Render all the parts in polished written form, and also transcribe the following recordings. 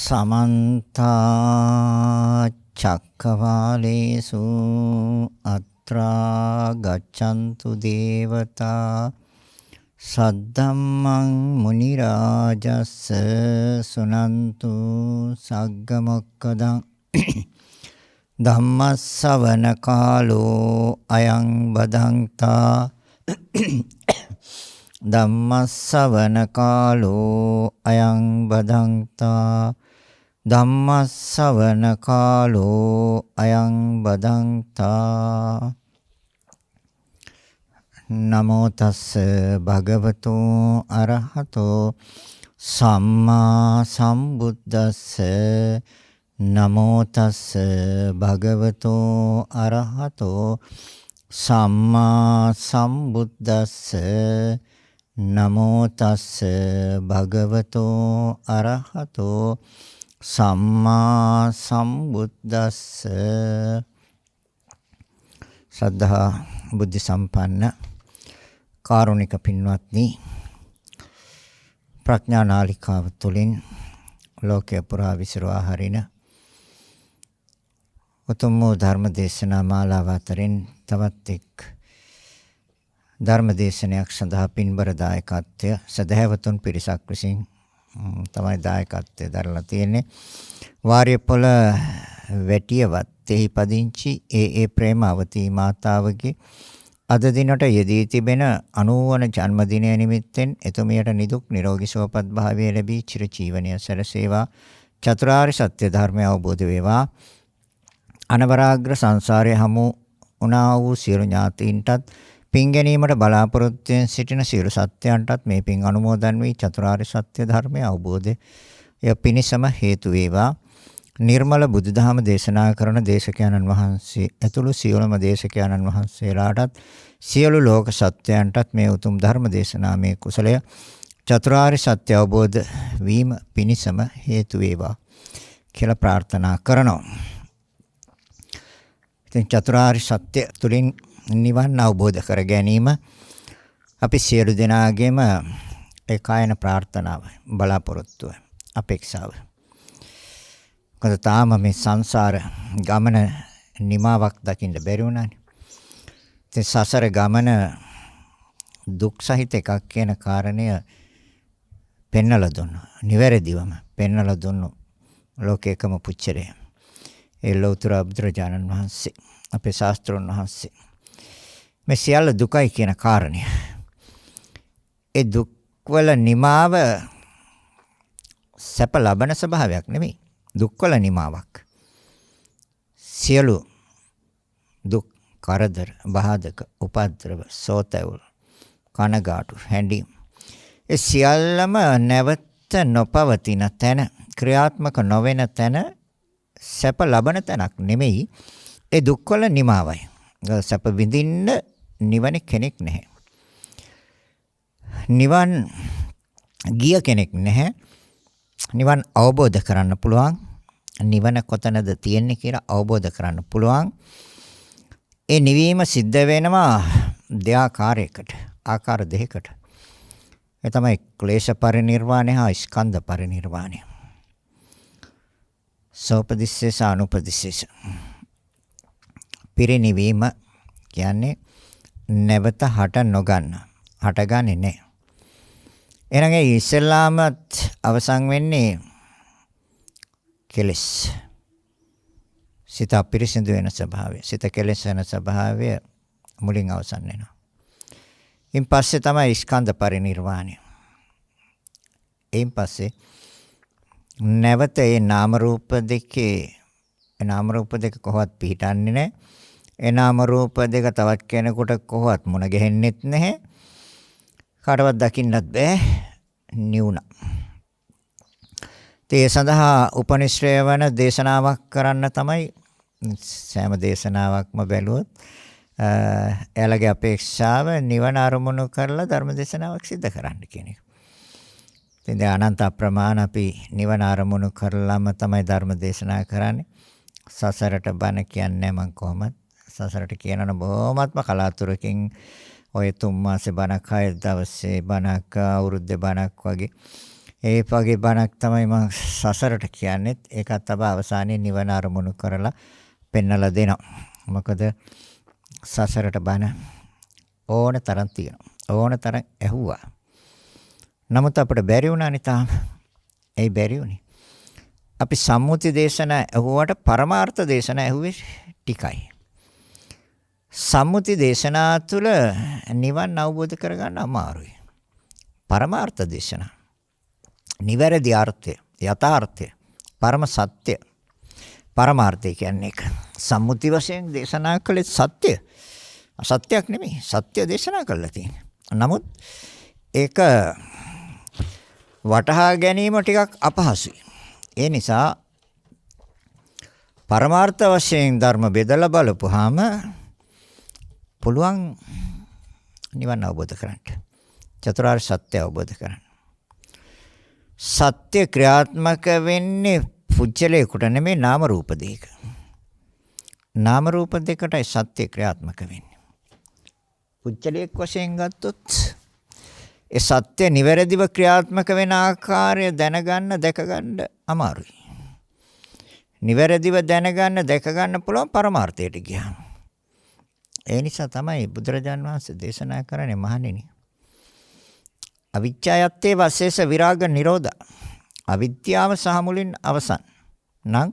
समन्ता चक्रवालेषु अत्रा गच्छन्तु देवता सद्धम्मं मुनिराजस्स सुनन्तु सग्गमोक्खदं धम्मස්සවන කාලෝ අයං බදන්තා ධම්මස්සවන කාලෝ අයං බදන්තා ධම්මස්සවන කාලෝ අයං බදන්තා නමෝ තස්ස භගවතු අරහතෝ සම්මා සම්බුද්දස්ස නමෝ තස්ස භගවතු අරහතෝ සම්මා සම්බුද්දස්ස නමෝ තස්ස භගවතු අරහතෝ සම්මා සම්බුද්දස්ස ශ්‍රද්ධා බුද්ධ සම්පන්න කාරුණික පින්වත්නි ප්‍රඥා නාලිකාව තුළින් ලෝකය පුරා විසිරවා හරින උතුම් වූ ධර්ම දේශනා මාලාව අතරින් තවත් එක් ධර්ම දේශනයක් සඳහා පින්බර දායකත්වය සදහැවතුන් පිරිසක් විසින් තමයි දායකත්වය දරලා තියෙන්නේ. වාරියපොළ වැටියවත්තේහි පදිංචි ඒ ප්‍රේමාවතී මාතාවගේ අද දිනට යෙදී තිබෙන 90 වන ජන්මදිනය නිමිත්තෙන් එතුමියට නිදුක් නිරෝගී සුවපත් භාවය ලැබී චිරජීවනය සැලසේවා. චතුරාර්ය සත්‍ය ධර්මය අවබෝධ වේවා. අනවරාග්‍ර සංසාරයේ හමු උනා වූ සියලු ඥාතීන්ටත් පින් ගැනීමට බලාපොරොත්තු වෙන සිටින සියලු සත්‍යයන්ටත් මේ පින් අනුමෝදන් වී චතුරාර්ය සත්‍ය ධර්මය අවබෝධය පිණිසම හේතු වේවා. නිර්මල බුදුදහම දේශනා කරන දේශකයන්න් වහන්සේ ඇතුළු සියලුම දේශකයන්න් වහන්සේලාටත් සියලු ලෝක සත්‍යයන්ටත් මේ උතුම් ධර්ම දේශනාමේ කුසලය චතුරාර්ය සත්‍ය අවබෝධ වීම පිණිසම හේතු වේවා කියලා ප්‍රාර්ථනා කරනවා. ඉතින් චතුරාර්ය සත්‍ය තුලින් නිවන් අවබෝධ කර ගැනීම අපි සියලු දෙනාගේම ඒකායන ප්‍රාර්ථනාව, බලාපොරොත්තුව, අපේක්ෂාව. මොකද තාම මේ සංසාර ගමන නිමාවක් දකින්න බැරි වුණානේ. ඉතින් සසර ගමන දුක් සහිත එකක් කියන කාරණය පෙන්වලා දුන්නා. නිවැරදිවම පෙන්වලා දුන්නු ලෝකේකම පුච්චරය. ඒ ලෞතර බුදුරජාණන් වහන්සේ, අපේ ශාස්ත්‍රඥ වහන්සේ. මේ සියල්ල දුකයි කියන කාරණය. ඒ දුක් වල නිමාව සැප ලබන ස්වභාවයක් නෙමෙයි. දුක්වල නිමාවක්. සියලු දුක්, කරදර, බාධක, උපද්‍රව, සෝතැවුල්, කනගාටු, හැඬීම් ඒ සියල්ලම නැවත නොපවතින තැන, ක්‍රියාත්මක නොවන තැන, සැප ලබන තැනක් නෙමෙයි. ඒ දුක්වල නිමාවයි. සැප විඳින්න නිවන කෙනෙක් නැහැ. නිවන් ගිය කෙනෙක් නැහැ. නිවන් අවබෝධ කරන්න පුළුවන්. නිවන කොතනද තියෙන්නේ කියලා අවබෝධ කරන්න පුළුවන්. ඒ නිවීම සිද්ධ වෙනවා දෙආකාරයකට, ආකාර දෙකකට. ඒ තමයි ක්ලේශ පරිනිර්වාණය හා ස්කන්ධ පරිනිර්වාණය. සෝපදිස්සේස අනුපදිස්සේස. පිරිනිවීම කියන්නේ නැවත හට නොගන්න. හටගන්නේ නැහැ. එහෙනම් ඒ ඉස්ලාමත් අවසන් වෙන්නේ කෙලස්. සිත අපිරිසිදු වෙන ස්වභාවය, සිත කෙලස් වෙන ස්වභාවය මුලින් අවසන් වෙනවා. ඉන් පස්සේ තමයි ස්කන්ධ පරිනිර්වාණය. එයින් පස්සේ නැවත ඒ නාම රූප දෙක කොහොවත් පිහිටන්නේ නැහැ. ඒ නාම රූප දෙක තවත් කෙනෙකුට කොහොවත් මුණ ගැහෙන්නෙත් නැහැ. කාටවත් දකින්නත් බෑ. නිවුණා. ඒ සඳහා උපනිශ්‍රය වන දේශනාවක් කරන්න තමයි සෑම දේශනාවක්ම බැලුවොත් එයාලගේ අපේක්ෂාව නිවන අරමුණු කරලා ධර්ම දේශනාවක් සිද්ධ කරන්න කියන එක. ඉතින් දැන් අනන්ත අප්‍රමාණ අපි නිවන අරමුණු කරලාම තමයි ධර්ම දේශනා කරන්නේ. සසරට බණ කියන්නේ මම කොහොමද? සසරට කියනන බොහොමත්ම කලාතුරකින් ඔය 3 මාසේ බණක් 6 දවසේ බණක් අවුරුද්දේ බණක් වගේ ඒ වගේ බණක් තමයි මම සසරට කියන්නේ. ඒකත් අප අවසානයේ නිවන අරමුණු කරලා පෙන්නලා දෙනවා. මොකද සසරට බණ ඕන තරම් තියෙනවා. ඕන තරම් ඇහුවා. නමුත් අපිට බැරි වුණානේ තාම. ඒ බැරි වුණේ. අපි සම්මුති දේශනා ඇහුවට පරමාර්ථ දේශනා ඇහුවේ ටිකයි. සම්මුති දේශනා තුළ නිවන් අවබෝධ කරගන්න අමාරුයි. පරමාර්ථ දේශනා. නිවැරදි අර්ථය, යථාර්ථය, පරම සත්‍ය. පරමාර්ථය කියන්නේ ඒක. සම්මුති වශයෙන් දේශනා කළේ සත්‍ය. අසත්‍යයක් නෙමෙයි. සත්‍ය දේශනා කළා තියෙන්නේ. නමුත් ඒක වටහා ගැනීම ටිකක් අපහසුයි. ඒ නිසා පරමාර්ථ වශයෙන් ධර්ම බෙදලා බලපුවාම පුළුවන් නිවන අවබෝධ කරගන්න. චතුරාර්ය සත්‍ය අවබෝධ කරගන්න. සත්‍ය ක්‍රියාත්මක වෙන්නේ පුජ්‍යලයකට නෙමෙයි නාම රූප දෙක. නාම රූප දෙකටයි සත්‍ය ක්‍රියාත්මක වෙන්නේ. පුජ්‍යලයක් වශයෙන් ගත්තොත් ඒ සත්‍ය නිවැරදිව ක්‍රියාත්මක වෙන ආකාරය දැනගන්න දැකගන්න අමාරුයි. නිවැරදිව දැනගන්න දැකගන්න පුළුවන් පරමාර්ථයට ගියාම. ඒ නිසා තමයි බුදුරජාන් වහන්සේ දේශනා කරන්නේ මහණෙනි. අවිච්ඡායත්තේ වශේෂ විරාග නිරෝධ. අවිද්‍යාව සහ මුලින් අවසන්. නම්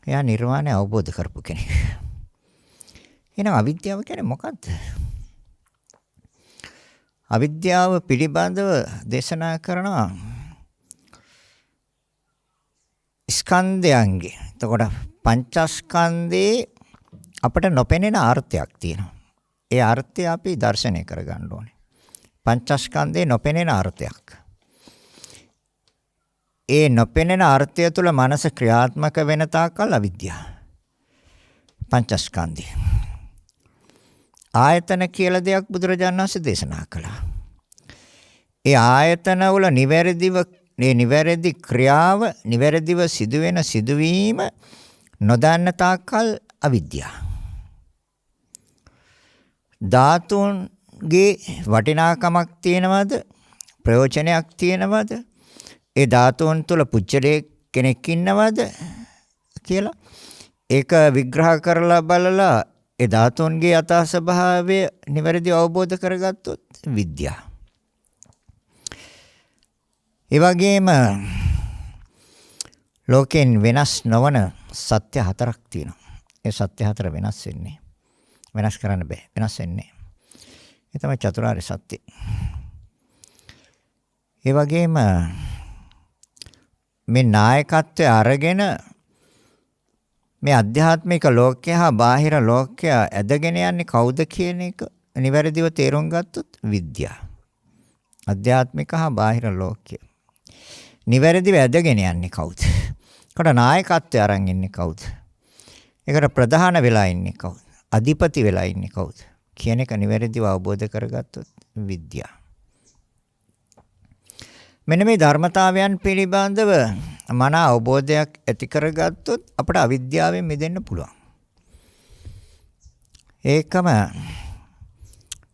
එයා නිර්වාණය අවබෝධ කරපු කෙනෙක්. එහෙනම් අවිද්‍යාව කියන්නේ මොකද්ද? අවිද්‍යාව පිළිබඳව දේශනා කරනවා ස්කන්ධයන්ගේ. එතකොට පංචස්කන්ධේ අපට නොපෙනෙන අර්ථයක් තියෙනවා. ඒ අර්ථය අපි දර්ශනය කරගන්න ඕනේ. පංචස්කන්ධේ නොපෙනෙන අර්ථයක්. ඒ නොපෙනෙන අර්ථය තුළ මනස ක්‍රියාත්මක වෙන තාක්කල් අවිද්‍යාව. පංචස්කන්ධය. ආයතන කියලා දෙයක් බුදුරජාණන් වහන්සේ දේශනා කළා. ඒ ආයතන වල නිවැරදි ක්‍රියාව, නිවැරදිව සිදුවෙන සිදුවීම නොදන්න තාක්කල් අවිද්‍යාව. ධාතුන්ගේ වටිනාකමක් තියෙනවද? ප්‍රයෝජනයක් තියෙනවද? ඒ ධාතුන් තුල පුච්චලේ කෙනෙක් ඉන්නවද කියලා ඒක විග්‍රහ කරලා බලලා ඒ ධාතුන්ගේ යථා ස්වභාවය නිවැරදිව අවබෝධ කරගත්තොත් විද්‍යාව. ඒ වගේම ලෝකෙන් වෙනස් නොවන සත්‍ය හතරක් තියෙනවා. ඒ සත්‍ය හතර වෙනස් වෙන්නේ. වෙනස් කරන්න බෑ. වෙනස් වෙන්නේ. ඒ තමයි චතුරාර්ය සත්‍ය. ඒ වගේම මේ නායකත්වය අරගෙන මේ ආධ්‍යාත්මික ලෝකය හා බාහිර ලෝකය ඇදගෙන යන්නේ කවුද කියන එක නිවැරදිව තේරුම් ගත්තොත් විද්‍යාව. ආධ්‍යාත්මික හා බාහිර ලෝකය නිවැරදිව ඇදගෙන යන්නේ කවුද? ඒකට නායකත්වය අරන් ඉන්නේ කවුද? ඒකට ප්‍රධාන වෙලා ඉන්නේ කවුද? අධිපති වෙලා ඉන්නේ කවුද? කියන එක නිවැරදිව අවබෝධ කරගත්තොත් විද්‍යාව. මෙන්න මේ ධර්මතාවයන් පිළිබඳව මන අවබෝධයක් ඇති කරගත්තොත් අපට අවිද්‍යාවෙන් මිදෙන්න පුළුවන්. ඒකම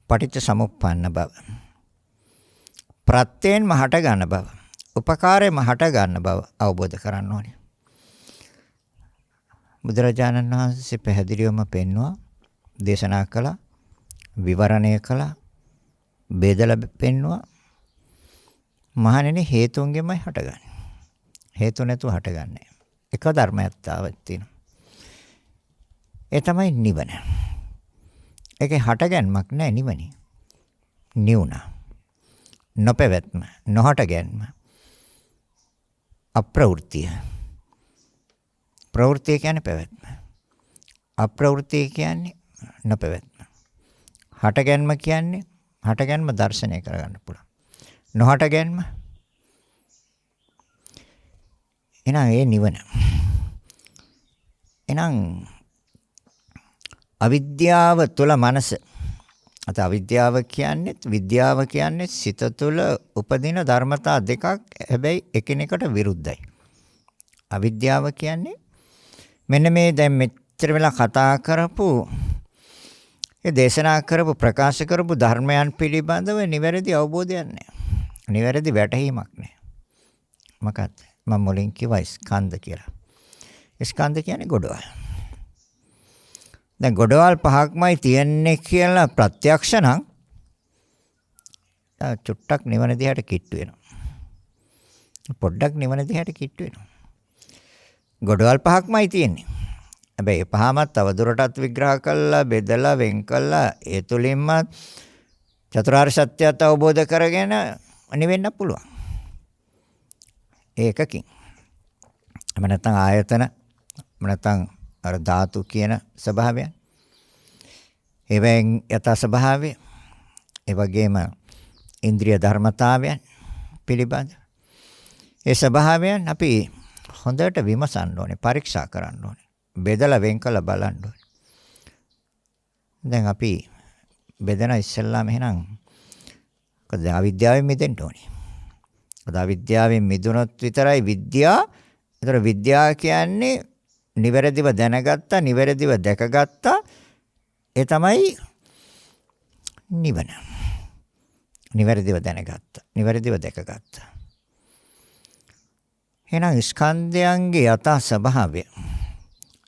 පටිච්ච සමුප්පන්න බව. ප්‍රත්‍යයෙන්ම හට ගන්න බව. උපකාරයෙන්ම හට ගන්න බව අවබෝධ කරගන්න ඕනේ. බුදුරජාණන් වහන්සේ පැහැදිලිවම පෙන්වුවා, දේශනා කළා, විවරණය කළා, බෙදලා පෙන්වුවා. මහණෙනි හේතුන්ගෙන්මයි හටගන්නේ. හේතු නැතුව හටගන්නේ. එක ධර්මයක්තාවක් තියෙනවා. ඒ තමයි නිවන. ඒකේ හටගැන්මක් නැහැ නිවනේ. නිවුණා. නොපැවැත්ම, නොහටගැන්ම. අප්‍රවෘත්තිය. ප්‍රවෘත්තිය කියන්නේ පැවැත්ම. අප්‍රවෘත්තිය කියන්නේ නොපැවැත්ම. හටගැන්ම කියන්නේ හටගැන්ම දර්ශනය කරගන්න පුළුවන්. නොහට ගැනීම එහෙනම් ඒ නිවන. එහෙනම් අවිද්‍යාව තුළ මනස. අවිද්‍යාව කියන්නේ සිත තුළ උපදින ධර්මතා දෙකක්. හැබැයි එකිනෙකට විරුද්ධයි. අවිද්‍යාව කියන්නේ මෙන්න මේ දැන් මෙච්චර වෙලා කතා කරපු ඒ දේශනා කරපු ප්‍රකාශ කරපු ධර්මයන් පිළිබඳව නිවැරදි අවබෝධයක් නැහැ. නිවැරදි වැටහීමක් නැහැ. මොකක්ද? මම මුලින් කිව්වා ස්කන්ධ කියලා. ස්කන්ධ කියන්නේ ගොඩවල්. දැන් ගොඩවල් පහක්මයි තියෙන්නේ කියලා ප්‍රත්‍යක්ෂ නම් චුට්ටක් නිවන දිහාට කිට්ටු වෙනවා. පොඩ්ඩක් නිවන දිහාට කිට්ටු වෙනවා. ගොඩවල් පහක්මයි තියෙන්නේ. හැබැයි ඒ පහම තවදුරටත් විග්‍රහ කළා, බෙදලා, වෙන් කළා, ඒ තුලින්ම චතුරාර්ය සත්‍යයත් අවබෝධ කරගෙන නිවෙන්න පුළුවන්. ඒකකින්. එහෙම නැත්නම් ආයතන, එහෙම නැත්නම් අර ධාතු කියන ස්වභාවයන්. ඒවෙන් යථ ස්වභාවය, ඒ වගේම ඉන්ද්‍රිය ධර්මතාවයන් පිළිබඳ. ඒ ස්වභාවයන් අපි හොඳට විමසන්න ඕනේ, පරීක්ෂා කරන්න ඕනේ. බෙදලා වෙන් කළ බලන්න ඕනේ. දැන් අපි බෙදන ඉස්සෙල්ලාම එහෙනම් මොකද අවිද්‍යාවෙන් මිදෙන්න ඕනේ. මොකද අවිද්‍යාවෙන් මිදුනොත් විතරයි විද්‍යාව. ඒතර විද්‍යාව කියන්නේ නිවැරදිව දැනගත්තා, නිවැරදිව දැකගත්තා. ඒ තමයි නිවන. නිවැරදිව දැනගත්තා, නිවැරදිව දැකගත්තා. එහෙනම් ස්කන්ධයන්ගේ යථා ස්වභාවය.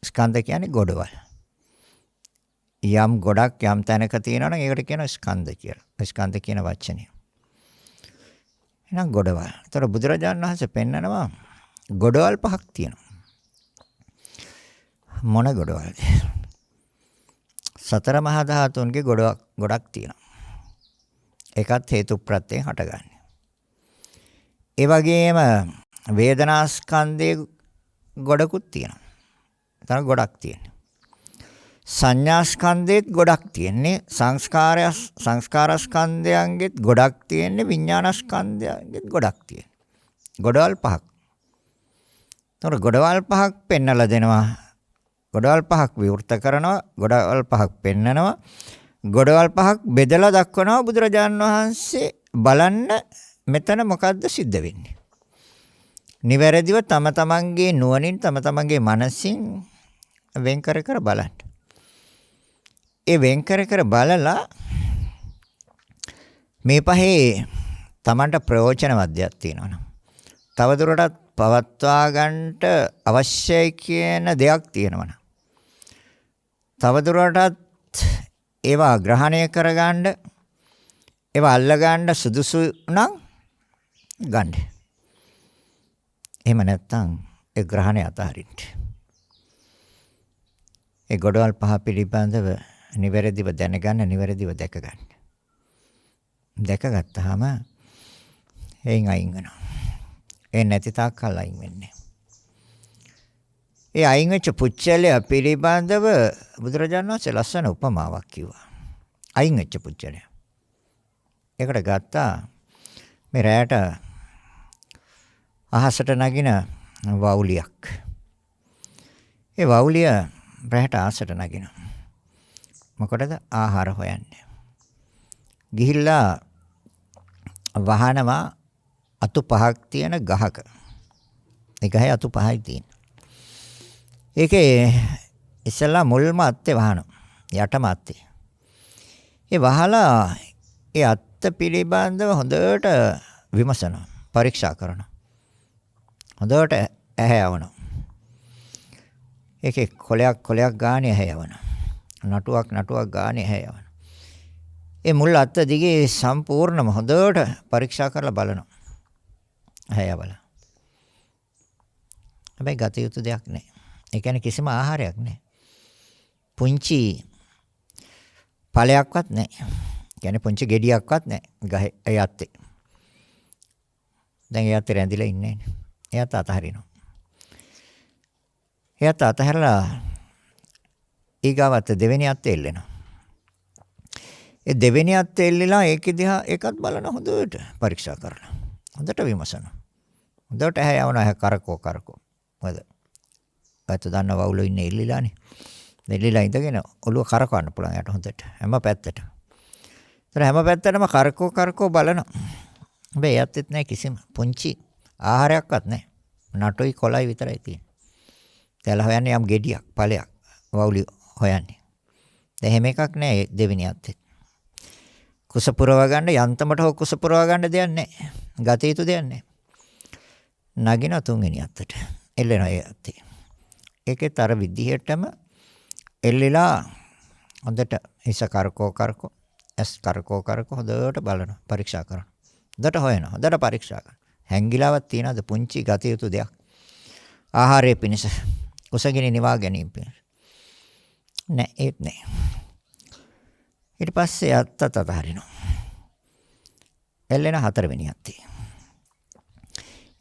ස්කන්ධ කියන්නේ ගොඩවල්. යම් ගොඩක් යම් තැනක තියෙනවා නම් ඒකට කියනවා ස්කන්ධ කියලා. ස්කන්ධ කියන වචනේ. එහෙනම් ගොඩවල්. ඒතර බුදුරජාණන් වහන්සේ පෙන්නනවා ගොඩවල් පහක් තියෙනවා. මොන ගොඩවල්ද? සතර මහා ධාතුන්ගේ ගොඩක් තියෙනවා. ඒකත් හේතු ප්‍රත්‍යයෙන් හටගන්නේ. ඒ වගේම වේදනාස්කන්ධයේ ගොඩකුත් තියෙනවා. එතන ගොඩක් තියෙනවා. සංඥාස්කන්ධෙත් ගොඩක් තියෙන්නේ. සංස්කාරස්කන්ධයන්ගෙත් ගොඩක් තියෙන්නේ. විඥානස්කන්ධයන්ගෙත් ගොඩක් තියෙන්නේ. ගොඩවල් පහක්. එතකොට ගොඩවල් පහක් පෙන්නලා දෙනවා. ගොඩවල් පහක් විවෘත කරනවා. ගොඩවල් පහක් පෙන්නනවා. ගොඩවල් පහක් බෙදලා දක්වනවා බුදුරජාණන් වහන්සේ. බලන්න මෙතන මොකද්ද සිද්ධ වෙන්නේ? නිවැරදිව තම තමන්ගේ නුවණින් තම තමන්ගේ මනසින් වෙන් කර කර බලන්න. ඒ වෙන් කර කර බලලා මේ පහේ තමන්ට ප්‍රයෝජනවත් දෙයක් තියෙනවා. තවදුරටත් පවත්වා ගන්නට අවශ්‍යයි කියන දෙයක් තියෙනවා. තවදුරටත් ඒවා ග්‍රහණය කරගන්න, ඒවා අල්ලගන්න සුදුසු නම් ගන්න. එහෙම නැත්නම් ඒ ග්‍රහණය අතහරින්න. ඒ ගොඩවල් පහ පිළිබඳව නිවැරදිව දැනගන්න, නිවැරදිව දැකගන්න. දැකගත්තාම එයින් අයින් වෙනවා. ඒ නැති තාක් කල් අයින් වෙන්නේ. ඒ අයින් වෙච්ච පුච්චලය පිළිබඳව බුදුරජාණන් වහන්සේ ලස්සන උපමාවක් කිව්වා. අයින් වෙච්ච පුච්චලය. ඒකට ගත්තා මේ රැයට අහසට නගින වවුලියක්. ඒ වවුලිය රැයට අහසට නගිනවා. මොකටද? ආහාර හොයන්නේ. ගිහිල්ලා වහනවා අතු පහක් තියෙන ගහක. ඒ ගහේ අතු පහයි තියෙන. ඒකේ ඉස්සලා මුල්ම අත්තේ වහනවා. යටම අත්තේ. ඒ වහලා ඒ අත්ත පිළිබඳව හොඳට විමසනවා. පරීක්ෂා කරනවා. හොඳට ඇහැ යවනවා. ඒකේ කොලයක් ගානේ ඇහැ යවනවා. නටුවක් ගානේ ඇහැ යවනවා. ඒ මුල් අත්ත දිගේ සම්පූර්ණම හොඳට පරීක්ෂා කරලා බලනවා. ඇහැ යවලා. හැබැයි ගත යුතු දෙයක් නැහැ. ඒ කියන්නේ කිසිම ආහාරයක් නැහැ. පුංචි ඵලයක්වත් නැහැ. කියන්නේ පුංචි ගෙඩියක්වත් නැහැ. ගහේ ඒ අත්තේ. දැන් ඒ අත්තේ රැඳිලා ඉන්නේ නැහැ. එයාත් අතහරිනවා. එයාත් අතහැරලා ඊගාවත් දෙවෙනි අත්තේ එල්ලෙනවා. ඒ දෙවෙනි අත්තේ එල්ලලා ඒක දිහා ඒකත් බලන හොඳට පරීක්ෂා කරනවා. හොඳට විමසනවා. හොඳට ඇහැ යවනවා. ඇහැ කරකෝ. මොකද? පැත්ත දන්න වවුලෝ ඉන්නේ එල්ලිලානේ. එල්ලිලා ඉඳගෙන ඔළුව කරකවන්න පුළුවන් යට හොඳට. හැම පැත්තටම. ඒතර හැම පැත්තටම කරකෝ බලනවා. හැබැයි එයත්ෙත් නැහැ කිසිම පුංචි ආහාරයක්වත් නැහැ. නටුයි කොළයි විතරයි තියෙන්නේ. දැන් හොයන්නේ යම් ගෙඩියක්, ඵලයක්. වවුලි හොයන්නේ. දැන් එහෙම එකක් නැහැ දෙවෙනි අත්තේ. කුස පුරව ගන්න යන්තමට හෝ කුස පුරව ගන්න දෙයක් නැහැ. ගත යුතු දෙයක් නැහැ. නගින තුන්වෙනි අත්තට. එල්ලෙනවා ඒ අත්තේ. ඒකෙත් අර විදිහටම එල්ලලා හොඳට හිස කරකෝ ඇස් කරකෝ හොඳට බලනවා පරීක්ෂා කරනවා. හොඳට හොයනවා. හොඳට පරීක්ෂා කරනවා. හැංගිලාවක් තියනද පුංචි ගත යුතු දෙයක්. ආහාරයේ පිණිස කුසගිනි නිවා ගැනීම පිණිස. නෑ ඒත් නෑ. ඊට පස්සේ අත්ත තතහරිනවා. එල්ලෙන හතරවෙනි අත්තේ.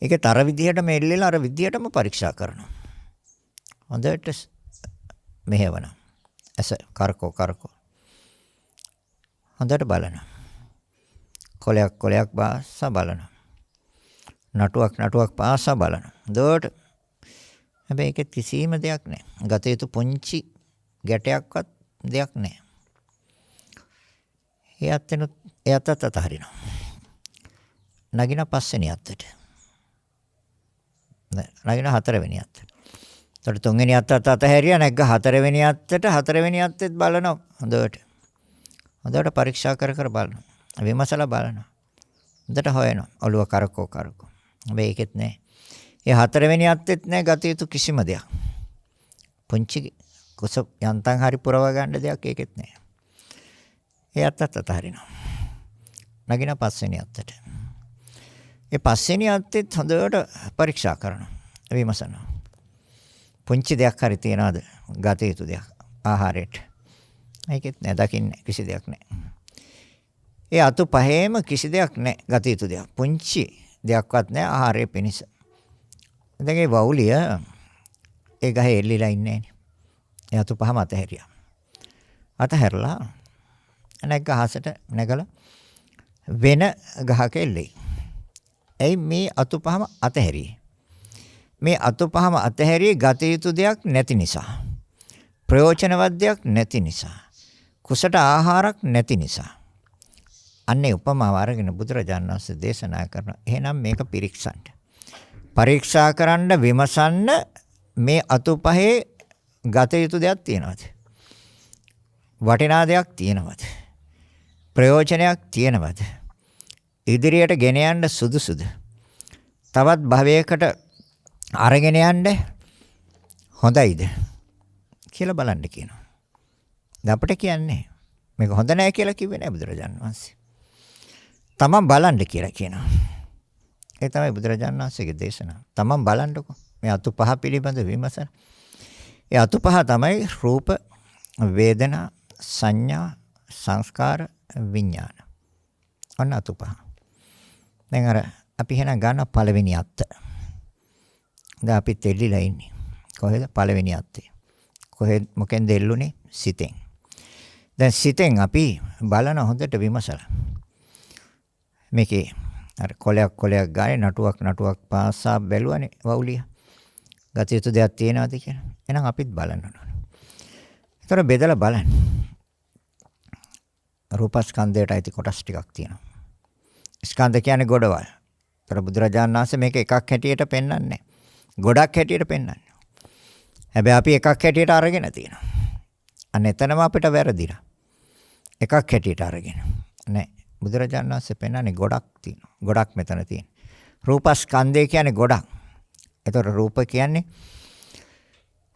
ඒකේ තර විදිහටම එල්ලෙලා අර විදිහටම පරීක්ෂා කරනවා. හොඳට මෙහෙවනවා. ඇස කරකෝ. හොඳට බලනවා. කොලයක් පාසා බලනවා. නටුවක් පාසා බලනවා. හොඳට. හැබැයි ඒකේ කිසිම දෙයක් නැහැ. ගත යුතු පුංචි ගැටයක්වත් දෙයක් නැහැ. එයත් අතහරිනවා. නගින පස්වෙනි අත්තට. නගින හතරවෙනි අත්තට. එතකොට තුන්වෙනි අත්ත අතහැරියා නැග්ග හතරවෙනි අත්තෙත් බලනවා හොඳට. හොඳට පරීක්ෂා කර බලනවා. විමසලා බලනවා. හොඳට හොයනවා. ඔළුව කරකෝ. හැබැයි ඒකෙත් නැහැ. ඒ හතරවෙනි අත්තෙත් නැහැ ගත යුතු කිසිම දෙයක්. පුංචි කුස යන්තම් හරි පුරව ගන්න දෙයක් ඒකෙත් නැහැ. ඒ අත්තත් අතහරිනවා. නගින පස්වෙනි අත්තට. ඒ පස්වෙනි අත්තෙත් හොඳට පරීක්ෂා කරනවා. විමසනවා. පුංචි දෙයක් හරි තියනවාද ගත යුතු දෙයක් ආහාරයට. ඒකෙත් නෑ දකින්නේ කිසි දෙයක් නෑ. ඒ අතු පහේම කිසි දෙයක් නෑ ගත යුතු දෙයක්. පුංචි දෙයක්වත් නෑ ආහාරයේ පිණිස. දැන් ඒ වවුලිය ඒ ගහේ එල්ලිලා ඉන්නේ නෑනේ. ඒ අතු පහම අතහැරියා. අතහැරලා නැග්ග අහසට නැගලා වෙන ගහක එල්ලෙයි. එයි මේ අතු පහම අතහැරියේ. මේ අතු පහම අතහැරියේ ගත යුතු දෙයක් නැති නිසා. ප්‍රයෝජනවත් දෙයක් නැති නිසා. කුසට ආහාරක් නැති නිසා. අන්නේ උපමාව අරගෙන බුදුරජාණන් වහන්සේ දේශනා කරනවා. එහෙනම් මේක පිරික්සන්න. පරීක්ෂා කරන්න විමසන්න මේ අතු පහේ ගත යුතු දෙයක් තියෙනවද? වටිනා දෙයක් තියෙනවද? ප්‍රයෝජනයක් තියෙනවද? ඉදිරියට ගෙන යන්න සුදුසුද? තවත් භවයකට අරගෙන යන්න හොඳයිද කියලා බලන්න කියනවා. දැන් අපිට කියන්නේ මේක හොඳ නැහැ කියලා කිව්වේ නෑ බුදුරජාණන් වහන්සේ. තමන් බලන්න කියලා කියනවා. ඒ තමයි බුදුරජාණන් වහන්සේගේ දේශනාව. තමන් බලන්නකො මේ අතු පහ පිළිබඳ විමසන. ඒ අතු පහ තමයි රූප, වේදනා, සංඥා, සංස්කාර, විඥාන. අන්න අතු පහ. දැන් අර අපි එහෙනම් ගන්න පළවෙනි අත්ත. දැන් අපි තෙල්ලිලා ඉන්නේ. කොහෙද? පළවෙනි අත්තේ. කොහෙද මොකෙන්ද එල්ලුනේ? සිතෙන්. දැන් සිතෙන් අපි බලන හොඳට විමසලා. මේකේ අර කොලයක් ගානේ නටුවක් පාසා බැලුවනේ වවුලිය. ගත යුතු දෙයක් තියෙනවද කියලා. එහෙනම් අපිත් බලන්න ඕන. ඒතර බෙදලා බලන්න. රූපස්කන්ධයට අයිති කොටස් ටිකක් තියෙනවා. ස්කන්ධ කියන්නේ ගොඩවල්. ඒතර බුදුරජාණන් වහන්සේ මේක එකක් හැටියට පෙන්වන්නේ නැහැ. ගොඩක් හැටියට පෙන්වන්නේ. හැබැයි අපි එකක් හැටියට අරගෙන තියෙනවා. අන්න එතනම අපිට වැරදිලා. එකක් හැටියට අරගෙන. නෑ. බුදුරජාණන් වහන්සේ පෙන්වන්නේ ගොඩක් තියෙනවා. ගොඩක් මෙතන තියෙන. රූපස්කන්ධය කියන්නේ ගොඩක්. ඒතර රූප කියන්නේ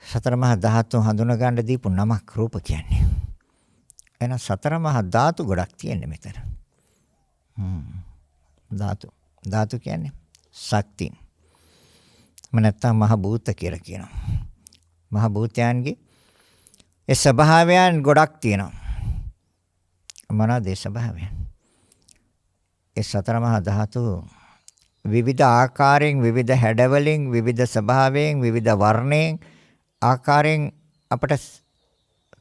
සතර මහා ධාතු හඳුන ගන්න දීපු නමක් රූප කියන්නේ. එහෙනම් සතර මහා ධාතු ගොඩක් තියෙන්නේ මෙතන. ධාතු කියන්නේ ශක්තිය. නැත්තම් මහ භූත කියලා කියනවා. මහ භූතයන්ගේ ඒ ස්වභාවයන් ගොඩක් තියෙනවා. මොනවාද ඒ ස්වභාවයන්? ඒ සතර මහා ධාතු විවිධ ආකාරයෙන්, විවිධ හැඩවලින්, විවිධ ස්වභාවයෙන්, විවිධ වර්ණයෙන් ආකාරයෙන් අපට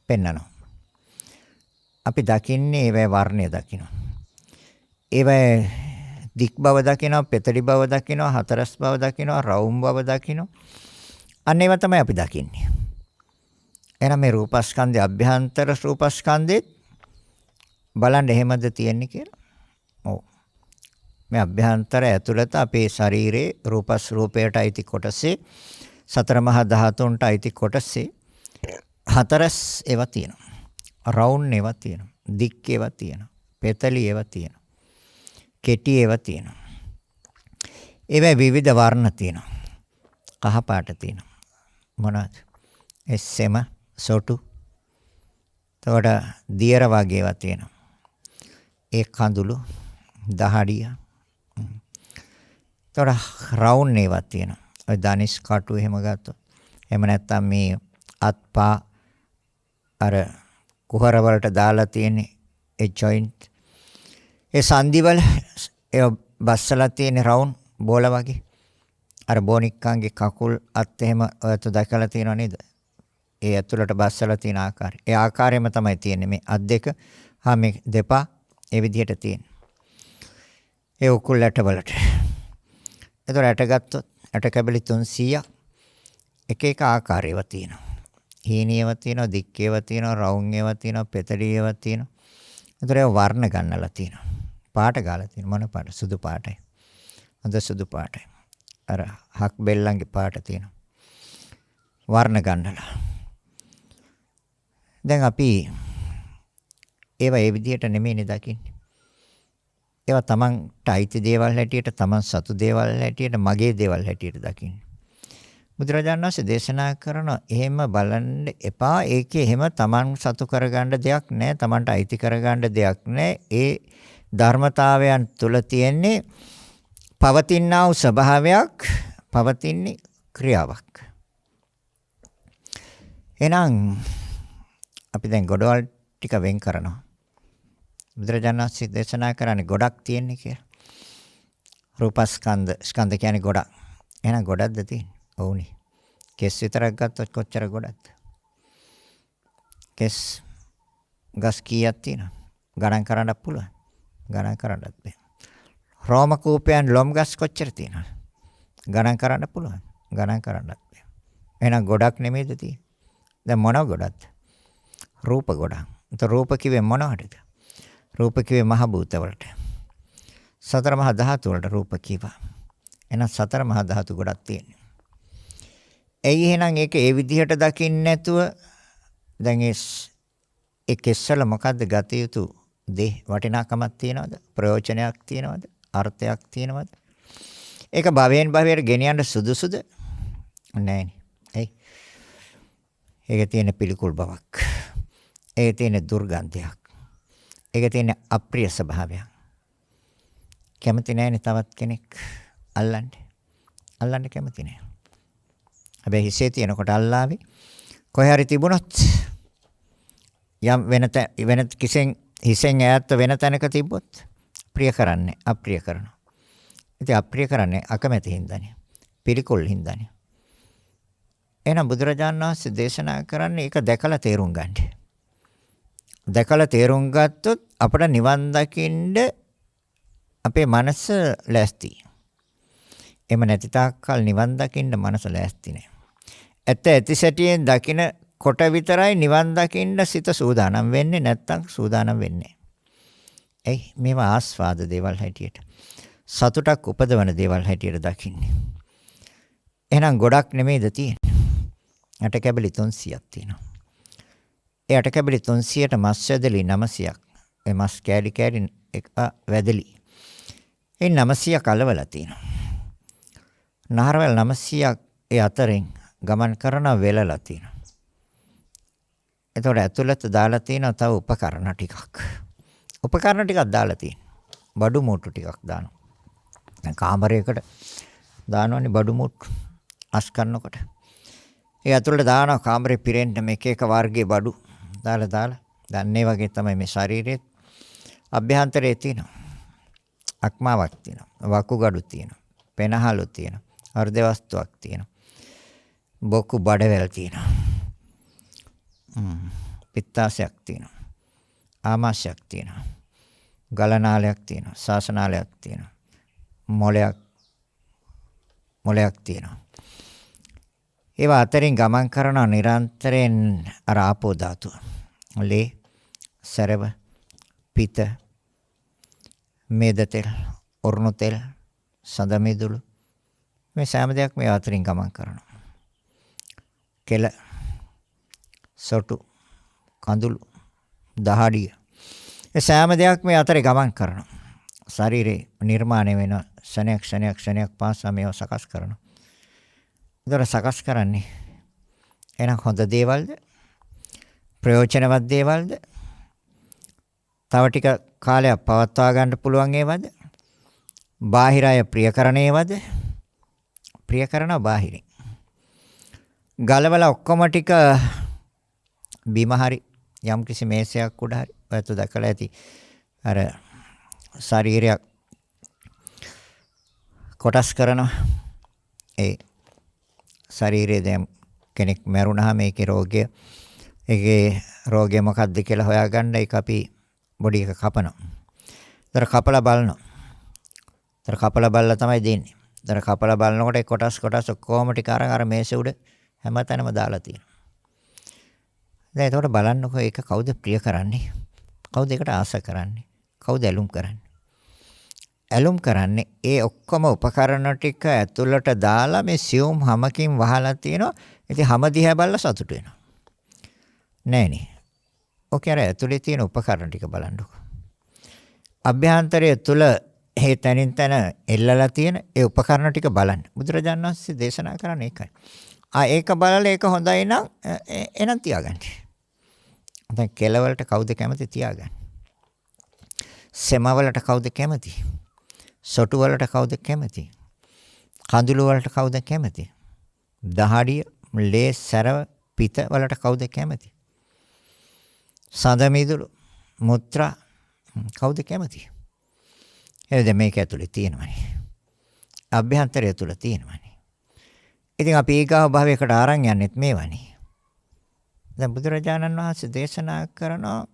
පෙන්වනවා. අපි දකින්නේ ඒවැ වර්ණය දකිනවා. ඒවැ දික් බව දකිනවා, පෙතලි බව දකිනවා, හතරස් බව දකිනවා, රවුම් බව දකිනවා. අන්න ඒවා තමයි අපි දකින්නේ. එහෙනම් මේ රූපස්කන්ධය අභ්‍යන්තර රූපස්කන්ධෙත් බලන්න එහෙමද තියෙන්නේ කියලා. ඔව්. මේ අභ්‍යන්තර ඇතුළත අපේ ශරීරයේ රූපයට අයිති කොටසේ සතර මහා ධාතුන්ට අයිති කොටසේ හතරස් ඒවා තියෙනවා. රවුම් ඒවා තියෙනවා. දික් ඒවා තියෙනවා. පෙතලි ඒවා තියෙනවා. කෙටි ඒවා තියෙනවා. ඒවැ විවිධ වර්ණ තියෙනවා. කහ පාට තියෙනවා. මොනවද? එස්සෙම සොටු. එතකොට දියර වගේ ඒවා තියෙනවා. ඒ කඳුළු දහඩිය. එතකොට රවුන් ඒවා තියෙනවා. ඔය දනිස් කටු එහෙම ගත්තොත්. එහෙම නැත්නම් මේ අත්පා අර කුහර වලට දාලා තියෙන ඒ ජොයින්ට්. ඒ සංදිවල ඒ බස්සලා තියෙන රවුන් බෝල වගේ. අර බෝනික්කන්ගේ කකුල් අත් එහෙම ඔයත් දැකලා තියෙනව නේද? ඒ ඇතුළට බස්සලා තියෙන ආකාරය. ඒ ආකාරයෙන්ම තමයි තියෙන්නේ මේ අත් දෙක. හා මේ දෙපා ඒ විදිහට තියෙන. ඒ උකුල් ඇටවලට. ඒතර ඇට ගත්තොත් ඇට කැබලි 300ක් එක එක ආකාරයව තියෙනවා. හීනියව තියෙනවා, දික්කේව තියෙනවා, රවුම් ඒව තියෙනවා, පෙතලියව තියෙනවා. ඒතර ඒ වර්ණ ගන්නලා තියෙනවා. පාට ගාලා තියෙනවා. මොන පාට? සුදු පාටයි. හොඳ සුදු පාටයි. අර හක් බෙල්ලන්ගේ පාට තියෙනවා. වර්ණ ගන්නලා. දැන් අපි ඒවා ඒ විදිහට නෙමෙයිනේ දකින්නේ. ඒවා තමන්ට අයිති දේවල් හැටියට, තමන් සතු දේවල් හැටියට, මගේ දේවල් හැටියට දකින්නේ. බුදුරජාණන් වහන්සේ දේශනා කරන එහෙම බලන්න එපා. ඒකේ එහෙම තමන් සතු කරගන්න දෙයක් නැහැ. තමන්ට අයිති කරගන්න දෙයක් නැහැ. ඒ ධර්මතාවයන් තුල තියෙන්නේ පවතිනා වූ ස්වභාවයක්, පවතින්නේ ක්‍රියාවක්. එහෙනම් අපි දැන් ගොඩවල් ටික වෙන් කරනවා. බුදුරජාණන් වහන්සේ දේශනා කරන්නේ ගොඩක් තියෙන්නේ කියලා. රූපස්කන්ධ, ස්කන්ධ කියන්නේ ගොඩක්. එහෙනම් ගොඩක්ද තියෙන්නේ? ඔව්නේ. කෙස් විතරක් ගත්තොත් කොච්චර ගොඩක්ද? කෙස් ගස් කීයක් තියෙනවද? ගණන් කරන්නත් පුළුවන්. ගණන් කරන්නත් බෑ. රෝම කූපයන් ලොම් ගස් කොච්චර තියෙනවද? ගණන් කරන්න පුළුවන්. ගණන් කරන්නත් බෑ. එහෙනම් ගොඩක් නෙමෙයිද තියෙන්නේ? දැන් මොන ගොඩක්ද? රූප ගොඩක්. ඒතර රූප කිව්වේ මොනවටද? රූප කිව්වේ මහ භූත වලට. සතර මහා ධාතු වලට රූප කිව්වා. එහෙනම් සතර මහා ධාතු ගොඩක් තියෙනවා. එයි එහෙනම් ඒක ඒ විදිහට දකින්න නැතුව දැන් ඒ කෙස්සල මොකද්ද ගත යුතු දේ වටිනාකමක් තියනවද? ප්‍රයෝජනයක් තියනවද? අර්ථයක් තියනවද? ඒක භවයෙන් භවයට ගෙනියන්න සුදුසුද? නැහැනේ. එයි. ඒක තියෙන පිළිකුල් බවක්. ඒක තියෙන දුර්ගන්ධයක්. ඒක තියෙන අප්‍රිය ස්වභාවයක්. කැමති නැහැනේ තවත් කෙනෙක් අල්ලන්න. අල්ලන්න කැමති නැහැ. හැබැයි හිසේ තියෙනකොට අල්ලාවේ කොහේ හරි තිබුණොත් යම් වෙන කිසෙන් හිසෙන් ඈත් වෙන තැනක තිබ්බොත් ප්‍රිය කරන්නේ අප්‍රිය කරනවා. ඉතින් අප්‍රිය කරන්නේ අකමැති හින්දානේ. පිළිකුල් හින්දානේ. එහෙනම් බුදුරජාණන් වහන්සේ දේශනා කරන්නේ ඒක දැකලා තේරුම් ගන්න. දැකලා තේරුම් ගත්තොත් අපට නිවන් දකින්න අපේ මනස ලෑස්ති. එහෙම නැති තාක්කල් නිවන් දකින්න මනස ලෑස්ති නෑ. ඇත්ත සැටියෙන් දකින කොට විතරයි නිවන් දකින්න සිත සූදානම් වෙන්නේ, නැත්තම් සූදානම් වෙන්නේ නෑ. එයි මේවා ආස්වාද දේවල් හැටියට. සතුටක් උපදවන දේවල් හැටියට දකින්නේ. එහෙනම් ගොඩක් නෙමෙයිද තියෙන්නේ? අට කැබලි 300ක් තියෙනවා. ඒ අට කැබලි 300ට මස් වැදලි 900ක්. ඒ මස් කෑලි කෑලි එක වැදලි. ඒ 900 කලවලා තියෙනවා. නහරවල 900ක් ඒ අතරින් ගමන් කරන වෙලලා තියෙනවා. ඒතකොට ඇතුළත දාලා තියෙනවා තව උපකරණ ටිකක්. උපකරණ ටිකක් දාලා තියෙනවා. බඩු මුට්ටු ටිකක් දානවා. දැන් කාමරයකට දානවනේ බඩු මුට්ටු අස් කරනකොට. ඒ ඇතුළට දානවා කාමරේ පිරෙන්න මේක එක වර්ගයේ බඩු දාලා දැන් මේ වගේ තමයි මේ ශරීරයේ අභ්‍යන්තරයේ තියෙනවා. අක්මාවක් තියෙනවා. වකුගඩු තියෙනවා. පෙනහළු තියෙනවා. හෘද වස්තුවක් තියෙනවා. බොකු බඩවැල් තියෙනවා. පිත්තාශයක් තියෙනවා. ආමාශයක් තියෙනවා. ගලනාලයක් තියෙනවා. ශාසනාලයක් තියෙනවා. මොලයක් තියෙනවා. ඒවා අතරින් ගමන් කරන නිරන්තරයෙන් අර ආපෝ ධාතුව. ලේ, සරව, පිත, මේද තෙල්, ඔරුණු තෙල්, සඳ මිදුළු මේ සෑම දෙයක් මේ අතරින් ගමන් කරනවා. කෙල, සොටු, කඳුළු, දහඩිය. ඒ සෑම දෙයක් මේ අතරේ ගමන් කරනවා. ශරීරේ නිර්මාණය වෙන ක්ෂණයක් පාසා මේව සකස් කරනවා. ඒතර සකස් කරන්නේ එහෙනම් හොඳ දේවල්ද? ප්‍රයෝජනවත් දේවල්ද? තව ටික කාලයක් පවත්වා ගන්න පුළුවන් ඒවාද? බාහිර අය ප්‍රිය කරන ඒවාද? ප්‍රිය කරන බාහිරින්. ගලවලා ඔක්කොම ටික බිම හරි යම් කිසි මේසයක් උඩ හරි ඔයත් දැකලා ඇති. අර ශරීරයක් කොටස් කරනවා. ඒ ශරීරයේ දැන් කෙනෙක් මැරුණාම ඒකේ රෝගය මොකක්ද කියලා හොයාගන්න ඒක අපි බොඩි එක කපනවා. ඒතර කපලා බලනවා. ඒතර කපලා බලලා තමයි දෙන්නේ. ඒතර කපලා බලනකොට ඒ කොටස් ඔක්කොම ටික අර මේසෙ උඩ හැමතැනම දාලා තියෙනවා. දැන් ඒකට බලන්නකො ඒක කවුද ප්‍රිය කරන්නේ? කවුද ඒකට ආස කරන්නේ? කවුද ඇලුම් කරන්නේ? ඇලුම් කරන්නේ ඒ ඔක්කොම උපකරණ ටික ඇතුළට දාලා මේ සියුම් හැමකින් වහලා තියෙනවා. ඉතින් හැම දිහා බලලා සතුට වෙනවා. නෑනේ. ඔකේ අර ඇතුලේ තියෙන උපකරණ ටික බලන්නකො. අභ්‍යන්තරයේ තුල ඒ තනින් තන එල්ලලා තියෙන ඒ උපකරණ ටික බලන්න. බුදුරජාණන් වහන්සේ දේශනා කරන්නේ ඒකයි. ඒක බලලා ඒක හොඳයි නම් එනන් තියාගන්න. දැන් කෙලවලට කවුද කැමති තියාගන්න? සෙමවලට කවුද කැමති? සොටු වලට කවුද කැමති? කඳුළු වලට කවුද කැමති? දහඩිය, ලේ, සැරව, පිත වලට කවුද කැමති? සඳ මිදුළු, මුත්‍රා කවුද කැමති? එහෙනම් මේක ඇතුලේ තියෙනවනේ. අභ්‍යන්තරය තුල තියෙනවනේ. ඉතින් අපි ඊගාව භවයකට ආරන් යන්නෙත් මේවනේ. දැන් බුදුරජාණන් වහන්සේ දේශනා කරනවා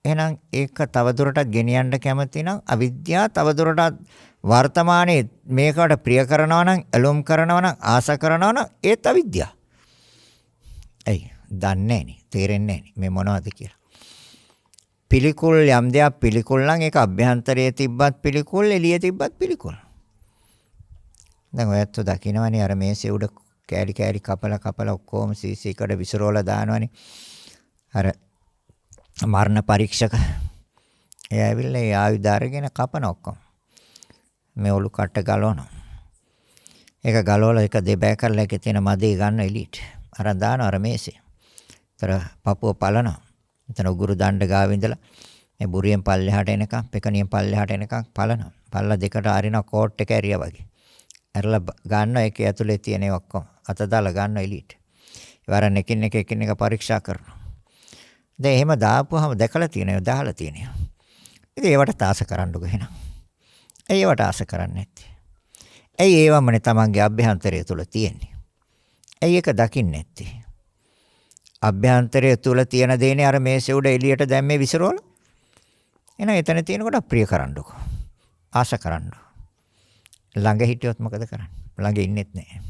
එහෙනම් ඒක තවදුරටත් ගෙනියන්න කැමති නම් අවිද්‍යාව තවදුරටත් වර්තමානයේ මේකට ප්‍රිය කරනවා නම් ඇලොම් කරනවා නම් ආස කරනවා නම් ඒත් අවිද්‍යාව. ඇයි? දන්නේ නැණි. තේරෙන්නේ නැණි. මේ මොනවද කියලා. පිළිකුල් යම් දෙයක් පිළිකුල් නම් ඒක අභ්‍යන්තරයේ තිබ්බත් පිළිකුල් එළියේ තිබ්බත් පිළිකුල්. දැන් ඔයත් දකින්නවනේ අර මේසේ උඩ කෑලි කපලා ඔක්කොම සීසීකට විසිරෝලා දානවනේ. අර මරණ පරීක්ෂක එයා ඇවිල්ලා ඒ ආයුධ අරගෙන කපන ඔක්කොම. මේ ඔලු කට්ට ගලවනවා. ඒක ගලවලා ඒක දෙබෑ කරලා ඒකේ තියෙන මදේ ගන්න එළියට. අර දානවා අර මේසේ. ඒතර පපුව පලනවා. එතන උගුරු දණ්ඩ ගාව ඉඳලා මේ බුරියෙන් පල්ලෙහාට එනකම් පෙකණියෙන් පල්ලෙහාට එනකම් පලනවා. පල්ලා දෙකට අරිනවා කෝට් එක ඇරියා වගේ. ඇරලා ගන්නවා ඒකේ ඇතුලේ තියෙන ඒ ඔක්කොම අත දාලා ගන්නවා එළියට. ඒවරන් එකින් එක පරීක්ෂා කරනවා. දැන් එහෙම දාපුවාම දැකලා තියෙනවා දාලා තියෙනවා. ඉතින් ඒවට තාස කරන්නකො එහෙනම්. ඇයි ඒවට ආස කරන්නේ නැත්තේ? ඇයි ඒවමනේ Tamange අභ්‍යන්තරය තුල තියෙන්නේ? ඇයි ඒක දකින්නේ නැත්තේ? අභ්‍යන්තරය තුල තියෙන දේනේ අර මේසෙ උඩ එළියට දැම්මේ විසිරෝල. එහෙනම් එතන තියෙනකොට ප්‍රිය කරන්නකො. ආස කරන්නකො. ළඟ හිටියොත් මොකද කරන්නේ? ළඟ ඉන්නෙත් නැහැ.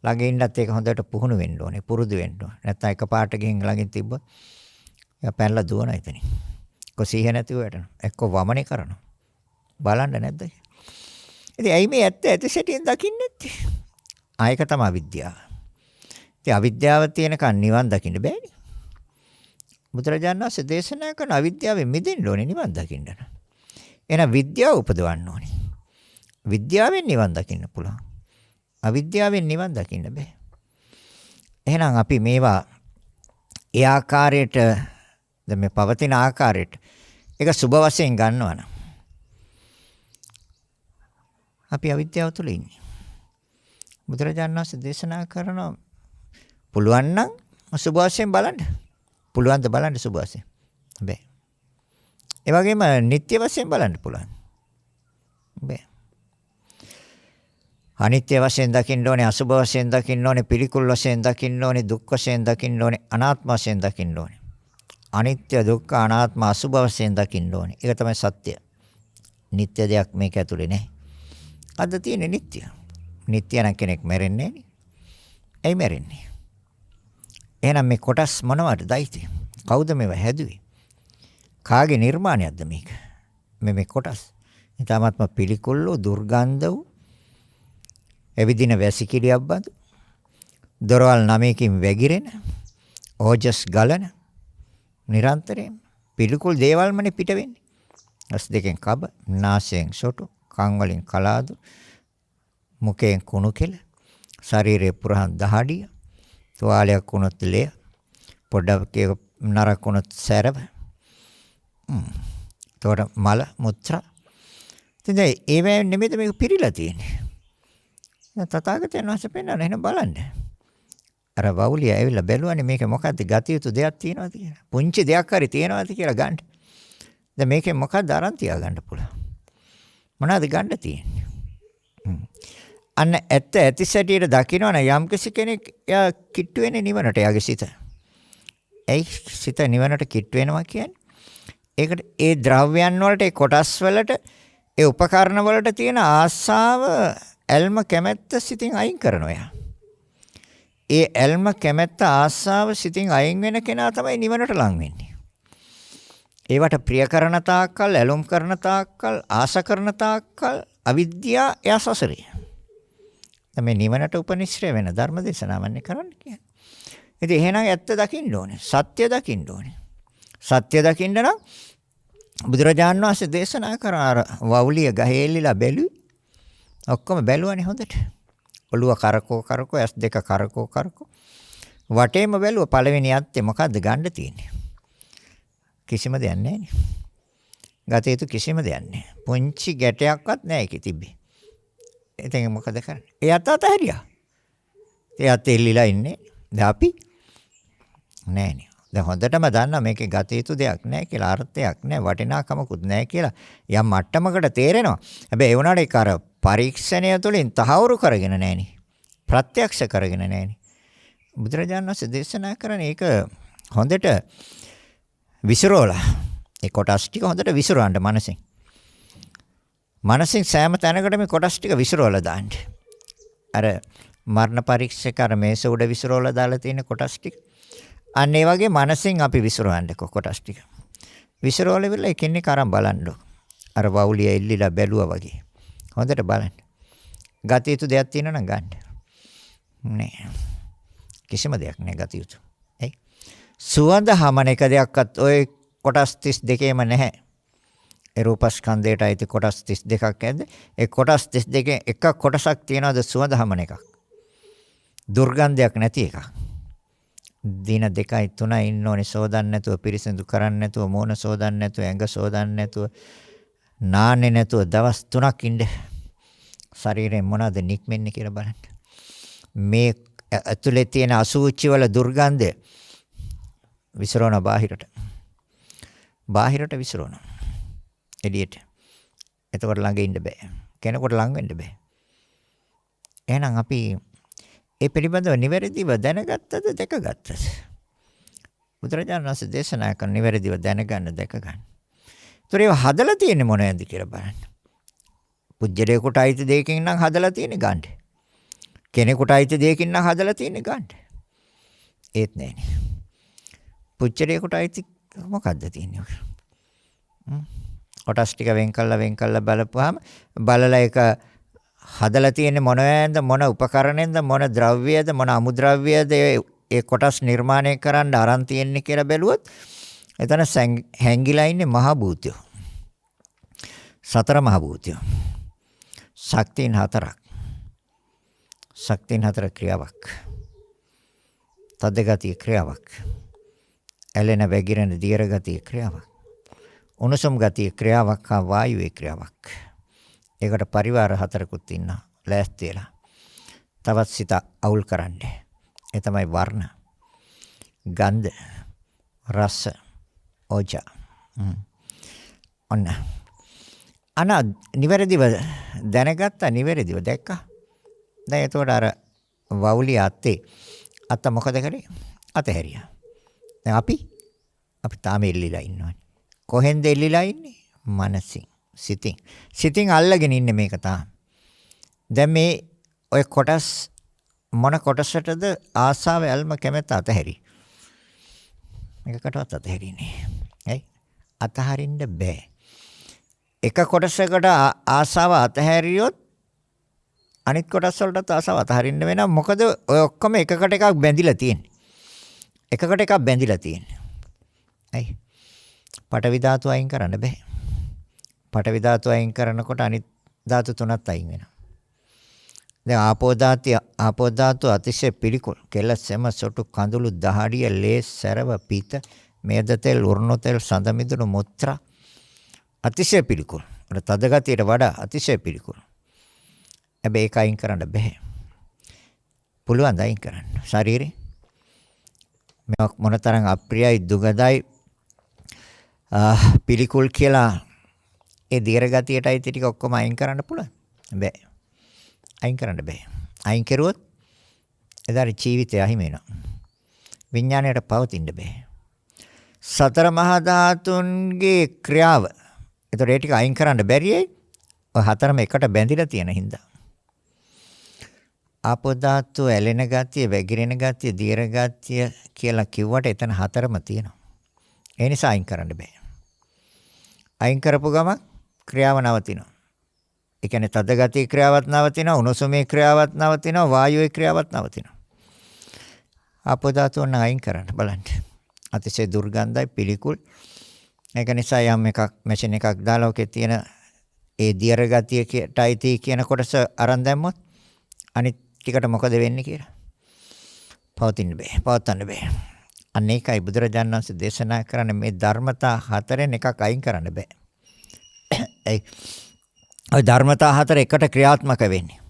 ළඟ ඉන්නත් ඒක හොඳට පුහුණු වෙන්න ඕනේ, පුරුදු වෙන්න ඕනේ. නැත්නම් එකපාරට ගිහින් ළඟින් තිබ්බොත් එයා පැනලා දුවන එතනින්. කොසීහ නැතිව වැටෙනවා. එක්ක වමනේ කරනවා. බලන්න නැද්ද? ඉතින් ඇයි මේ ඇත්ත සැටියෙන් දකින්නේ නැත්තේ? ආයක තමයි විද්‍යාව. ඉතින් අවිද්‍යාව තියෙනකන් නිවන් දකින්න බෑනේ. බුදුරජාණන් වහන්සේ දේශනා කරන අවිද්‍යාවෙන් මිදෙන්න ඕනේ නිවන් දකින්න. එහෙනම් විද්‍යාව උපදවන්න ඕනේ. විද්‍යාවෙන් නිවන් දකින්න පුළුවන්. අවිද්‍යාවෙන් නිවන් දකින්න බෑ. එහෙනම් අපි මේවා ඒ ආකාරයට දැන් මේ පවතින ආකාරයට ඒක සුබ වශයෙන් ගන්නවා නම් අපි අවිද්‍යාව තුල ඉන්නේ. බුදුරජාණන් වහන්සේ දේශනා කරන පුළුවන් නම් සුබ වශයෙන් බලන්න. පුළුවන් ද බලන්න සුබ වශයෙන්. බෑ. ඒ වගේම නිත්‍ය වශයෙන් බලන්න පුළුවන්. බෑ. අනිත්‍ය වශයෙන් දකින්න ඕනේ, අසුබ වශයෙන් දකින්න ඕනේ, පිළිකුල් වශයෙන් දකින්න ඕනේ, දුක් වශයෙන් දකින්න ඕනේ, අනාත්ම වශයෙන් දකින්න ඕනේ. අනිත්‍ය, දුක්ඛ, අනාත්ම, අසුබ වශයෙන් දකින්න ඕනේ. ඒක තමයි සත්‍ය. නිත්‍ය දෙයක් මේක ඇතුලේ නැහැ. අද තියෙන්නේ නිත්‍ය. නිත්‍ය නම් කෙනෙක් මැරෙන්නේ නැහැ. ඇයි මැරෙන්නේ? එහෙනම් මේ කොටස් මොනවද දයිති? කවුද මේව හැදුවේ? කාගේ නිර්මාණයක්ද මේක? මේ කොටස්. ඊටාත්ම පිළිකුල් වූ දුර්ගන්ධ වූ එවිදින වැසිකිළියක් බඳු දොරවල් 9කින් වැగిරෙන ඕජස් ගලන නිරන්තරයෙන් පිළිකුල් දේවල්මනේ පිට වෙන්නේ. ඇස් දෙකෙන් කබ, නාසයෙන් සොටු, කන් වලින් කලාදු, මුඛයෙන් කුණු කෙල, ශරීරේ පුරහන් දහඩිය, තුවාලයක් වුණොත් ලේ, පොඩ්ඩක් නරක් වුණොත් සැරව. තොර මල මුත්‍රා. ඉතින් ඒවෙන් නෙමෙයි මේක පිරීලා තියෙන්නේ. දැන් තථාගතයන් වහන්සේ පෙන්නන එහෙනම් බලන්න. අර වවුලිය ඇවිල්ලා බැලුවානේ මේක මොකද්ද ගතිය යුතු දෙයක් තියෙනවද කියලා. පුංචි දෙයක් හරි තියෙනවද කියලා ගන්න. දැන් මේකෙන් මොකක්ද අරන් තියාගන්න පුළුවන්. මොනවද ගන්න තියෙන්නේ? අන්න ඇත්ත ඇති සැටියට දකින්නවනේ යම්කිසි කෙනෙක් එයා කිට්ටු වෙන්නේ නිවනට යාගේ සිත. ඒ සිත නිවනට කිට්ටු වෙනවා කියන්නේ ඒකට ඒ ද්‍රව්‍යයන් වලට ඒ කොටස් වලට ඒ උපකරණ වලට තියෙන ආශාව ඇල්ම කැමැත්ත සිතින් අයින් කරනවා. ඒ ඇල්ම කැමැත්ත ආශාව සිතින් අයින් වෙන කෙනා තමයි නිවනට ලං වෙන්නේ. ඒවට ප්‍රිය කරන තාක්කල්, ඇලුම් කරන තාක්කල්, ආශා කරන තාක්කල් අවිද්‍යාව එයා සසරේ. තමයි නිවනට උපනිශ්‍රය වෙන ධර්ම දේශනාවන්නේ කරන්න කියන්නේ. ඉතින් එහෙනම් ඇත්ත දකින්න ඕනේ. සත්‍ය දකින්න ඕනේ. සත්‍ය දකින්න නම් බුදුරජාණන් වහන්සේ දේශනා කරන අර වවුලිය ගහේ එල්ලලා බැලුවේ. ඔක්කොම බැලුවානේ හොඳට. ඔළුව කරකෝ ඇස් දෙක කරකෝ. වටේම බැලුවා පළවෙනි යත්තේ මොකද්ද ගන්න තියෙන්නේ? කිසිම දෙයක් නැහැ නේ. ගත යුතු කිසිම දෙයක් නැහැ. පුංචි ගැටයක්වත් නැහැ ඒකේ තිබ්බේ. ඉතින් මොකද කරන්නේ? එයාට අතහැරියා. එයාත් එල්ලිලා ඉන්නේ. දැන් අපි නෑනේ. දැන් හොඳටම දන්නා මේකේ ගත යුතු දෙයක් නැහැ කියලා, අර්ථයක් නැහැ, වටිනාකමකුත් නැහැ කියලා යම් මට්ටමකට තේරෙනවා. හැබැයි ඒ වුණාට ඒක අර පරීක්ෂණය තුළින් තහවුරු කරගෙන නැහෙනි. ප්‍රත්‍යක්ෂ කරගෙන නැහෙනි. බුදුරජාණන් වහන්සේ දේශනා කරන්නේ ඒක හොඳට විසිරෝලා. ඒ කොටස් ටික හොඳට විසිරවන්න මනසෙන්. මනසින් සෑම තැනකට මේ කොටස් ටික විසිරවලා දාන්න. අර මරණ පරීක්ෂක අර මේස උඩ විසිරවලා දාලා තියෙන කොටස් ටික. අන්න ඒ වගේ මනසින් අපි විසිරවන්න කොටස් ටික. විසිරවල වෙලා එකින් එක අරන් බලන්න. අර වවුලිය එල්ලිලා බැලුවා වගේ. හොඳට බලන්න. ගත යුතු දෙයක් තියෙනවා නම් ගන්න. නෑ. කිසිම දෙයක් නෑ ගත යුතු. එයි. සුවඳ හමන එක දෙයක්වත් ওই කොටස් 32ෙම නැහැ. ඒ රූපස්කන්ධයට අයිති කොටස් 32ක් ඇද්ද? ඒ කොටස් 32 එක කොටසක් තියනවාද සුවඳ හමන එකක්. දුර්ගන්ධයක් නැති එකක්. දින 2යි 3යි ඉන්න ඕනේ සෝදන්න නැතුව, පිරිසිදු කරන්න නැතුව, මෝන සෝදන්න නැතුව, ඇඟ සෝදන්න නැතුව, නාන්නේ නැතුව දවස් 3ක් ඉන්න. ශරීරයෙන් මොනවද නික්මෙන්නේ කියලා බලන්න. මේ ඇතුලේ තියෙන අසුචි වල දුර්ගන්ධය විසිරවන බාහිරට. බාහිරට විසිරවන. එළියට. එතකොට ළඟ ඉන්න බෑ. කෙනෙකුට ලඟ වෙන්න බෑ. එහෙනම් අපි ඒ පිළිබඳව නිවැරදිව දැනගත්තද දැකගත්තද? බුදුරජාණන් වහන්සේ දේශනා කරන නිවැරදිව දැනගන්න දැකගන්න. ඒතර ඒව හදලා තියෙන්නේ මොනවද කියලා බලන්න. පුජ්‍යලේකට අයිති දෙයකින් නම් හදලා තියෙන්නේ ගන්න. කෙනෙකුට අයිති දෙයකින් නම් හදලා තියෙන්නේ ගන්න. ඒත් නෑනේ. පුජ්‍යලේකට අයිති මොකද්ද තියෙන්නේ? කොටස් ටික වෙන් කළා බලපුවාම බලලා ඒක හදලා තියෙන්නේ මොනවද, මොන උපකරණෙන්ද, මොන ද්‍රව්‍යයද, මොන අමුද්‍රව්‍යයද ඒ කොටස් නිර්මාණය කරන්න අරන් තියෙන්නේ කියලා බැලුවොත් එතන හැංගිලා ඉන්නේ මහ භූතයෝ. සතර මහ භූතයෝ. ශක්තියින් හතරක්. ශක්තියින් හතර ක්‍රියාවක්. තද ගතිය ක්‍රියාවක්. ඇලෙන වැగిරෙන දියර ගතිය ක්‍රියාවක්. උණුසුම් ගතිය ක්‍රියාවක් හා වායුවේ ක්‍රියාවක්. ඒකට පරිවාර හතරකුත් ඉන්නවා ලෑස්ති වෙලා. තවත් සිත අවුල් කරන්නේ. ඒ තමයි වර්ණ, ගන්ධ, රස, ඕජා. ඔන්න. නිවැරදිව දැනගත්තා, නිවැරදිව දැක්කා. දැන් ඒතකොට අර වවුලිය අත්තේ අත්ත මොකද කරේ? අතහැරියා. දැන් අපි තාම එල්ලිලා ඉන්නවනේ. කොහෙන්ද එල්ලිලා ඉන්නේ? මනසින්. සිතින් අල්ලගෙන ඉන්නේ මේක තාම. දැන් මේ ඔය කොටස් මොන කොටසටද ආසාව ඇල්ම කැමැත්ත අතහැරි. මේකකටවත් අතහැරින්නේ. ඇයි? අතහරින්න බෑ. එක කොටසකට ආසාව අතහැරියොත් අනිත් කොටස් වලටත් ආසාව අතහරින්න වෙනවා. මොකද ඔය ඔක්කොම එකකට එකක් බැඳිලා තියෙන්නේ. එකකට එකක් බැඳිලා තියෙන්නේ. ඇයි? පටවි ධාතුව අයින් කරන්න බෑ. පඨවි ධාතුව අයින් කරනකොට අනිත් ධාතු තුනත් අයින් වෙනවා. දැන් ආපෝ ධාතුව අතිශය පිළිකුල්. කෙල සෙම සොටු කඳුළු දහඩිය ලේ සැරව පිත මේද තෙල් උරුණු තෙල් සඳ මිදුණු මුත්‍රා අතිශය පිළිකුල්. අර තද ගතියට වඩා අතිශය පිළිකුල්. හැබැයි ඒක අයින් කරන්න බෑ. පුළුවන් අයින් කරන්න. ශරීරේ මේ මොනතරම් අප්‍රියයි දුගදයි පිළිකුල් කියලා ඒ දීර්ඝ ගතියටයි ටික ඔක්කොම අයින් කරන්න පුළුවන්. බෑ. අයින් කරන්න බෑ. අයින් කරුවොත් එදාට ජීවිතය අහිමි වෙනවා. විඥාණයට පවතින්න බෑ. සතර මහා ධාතුන්ගේ ක්‍රියාව. ඒතර ඒ ටික අයින් කරන්න බැරියයි. ඔය හතරම එකට බැඳිලා තියෙන හින්දා. ආපෝ ධාතුව ඇලෙන ගතිය, වැగిරෙන ගතිය, දීර්ඝ ගතිය කියලා කිව්වට එතන හතරම තියෙනවා. ඒ නිසා අයින් කරන්න බෑ. අයින් කරපු ගමන් ක්‍රියාව නවතිනවා. ඒ කියන්නේ තද ගතිය ක්‍රියාවත් නවතිනවා, උණුසුමේ ක්‍රියාවත් නවතිනවා, වායුවේ ක්‍රියාවත් නවතිනවා. ආපෝ ධාතුව නම් අයින් කරන්න බලන්න. අතිශය දුර්ගන්ධයි පිළිකුල්. ඒක නිසා යම් එකක් මැෂින් එකක් දාලා ඔකේ තියෙන ඒ දීර්ඝ ගතියටයි කියන කොටස අරන් දැම්මොත් අනිත් ටිකට මොකද වෙන්නේ කියලා. පවතින්න බෑ. පවත්වන්න බෑ. අන්න ඒකයි බුදුරජාණන් වහන්සේ දේශනා කරන්නේ මේ ධර්මතා හතරෙන් එකක් අයින් කරන්න බෑ. ඒ ඔය ධර්මතා හතර එකට ක්‍රියාත්මක වෙන්නේ.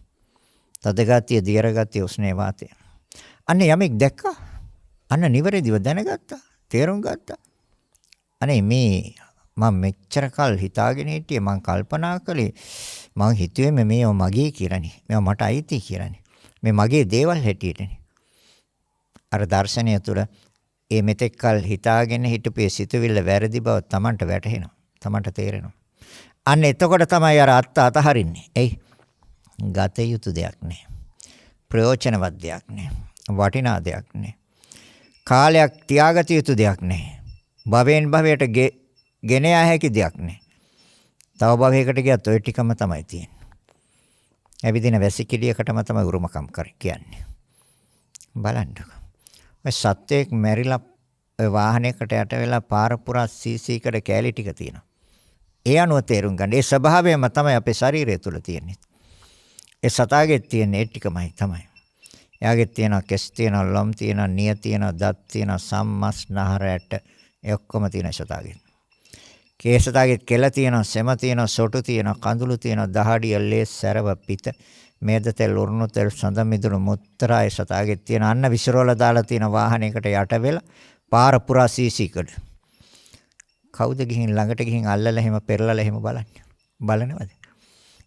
තද ගතිය, දීර්ඝ ගතිය, උස්නේ වාතය. අන්න යමෙක් දැක්කා. අන්න නිවැරදිව දැනගත්තා. තේරුම් ගත්තා. අනේ මේ මම මෙච්චර කල් හිතාගෙන හිටියේ මං කල්පනා කළේ මං හිතුවේ මේව මගේ කියලානේ. මේව මට අයිති කියලානේ. මේ මගේ දේවල් හැටියටනේ. අර දර්ශනය තුළ ඒ මෙතෙක් කල් හිතාගෙන හිටපේ සිතුවිල්ල වැරදි බව Tamanට වැටහෙනවා. Tamanට තේරෙනවා. අන්න එතකොට තමයි අර අතහරින්නේ. එයි ගත යුතු දෙයක් නෑ. ප්‍රයෝජනවත් දෙයක් නෑ. වටිනා දෙයක් නෑ. කාලයක් තියාගත යුතු දෙයක් නෑ. භවෙන් භවයට ගෙන යා හැකි දෙයක් නෑ. තව භවයකට ගියත් ওই ටිකම තමයි තියෙන්නේ. ඇවිදින වැසිකිළියකටම තමයි උරුමකම් කියන්නේ. බලන්නකෝ. ඔය සත්‍යයක් මැරිලා ඔය වාහනයකට යට වෙලා පාර පුරා සීසීකට කෑලි ටික තියෙනවා. ඒ අනුව තේරුම් ගන්න. ඒ ස්වභාවයම තමයි අපේ ශරීරය තුල තියෙන්නේ. ඒ සතාගේ තියෙන ඒ ටිකමයි තමයි. එයාගේ තියෙනවා කෙස් තියෙනවා, ලොම් තියෙනවා, නිය තියෙනවා, දත් තියෙනවා, සම්මස් නහර ඇට ඒ ඔක්කොම තියෙන සතාගේ. කේසතාගේ කෙල තියෙනවා, සෙම තියෙනවා, සොටු තියෙනවා, කඳුළු තියෙනවා, දහඩිය ලේ සැරව පිත මේද තෙල් උරුණු තෙල් සඳ මිදුණු මුත්‍රා ඒ සතාගේ තියෙන අන්න විසිරවලා දාලා තියෙන වාහනයකට යට වෙලා පාර පුරා සීසීකඩ. කවුද ගිහින් ළඟට ගිහින් අල්ලලා එහෙම පෙරලලා එහෙම බලන්නේ? බලනවද?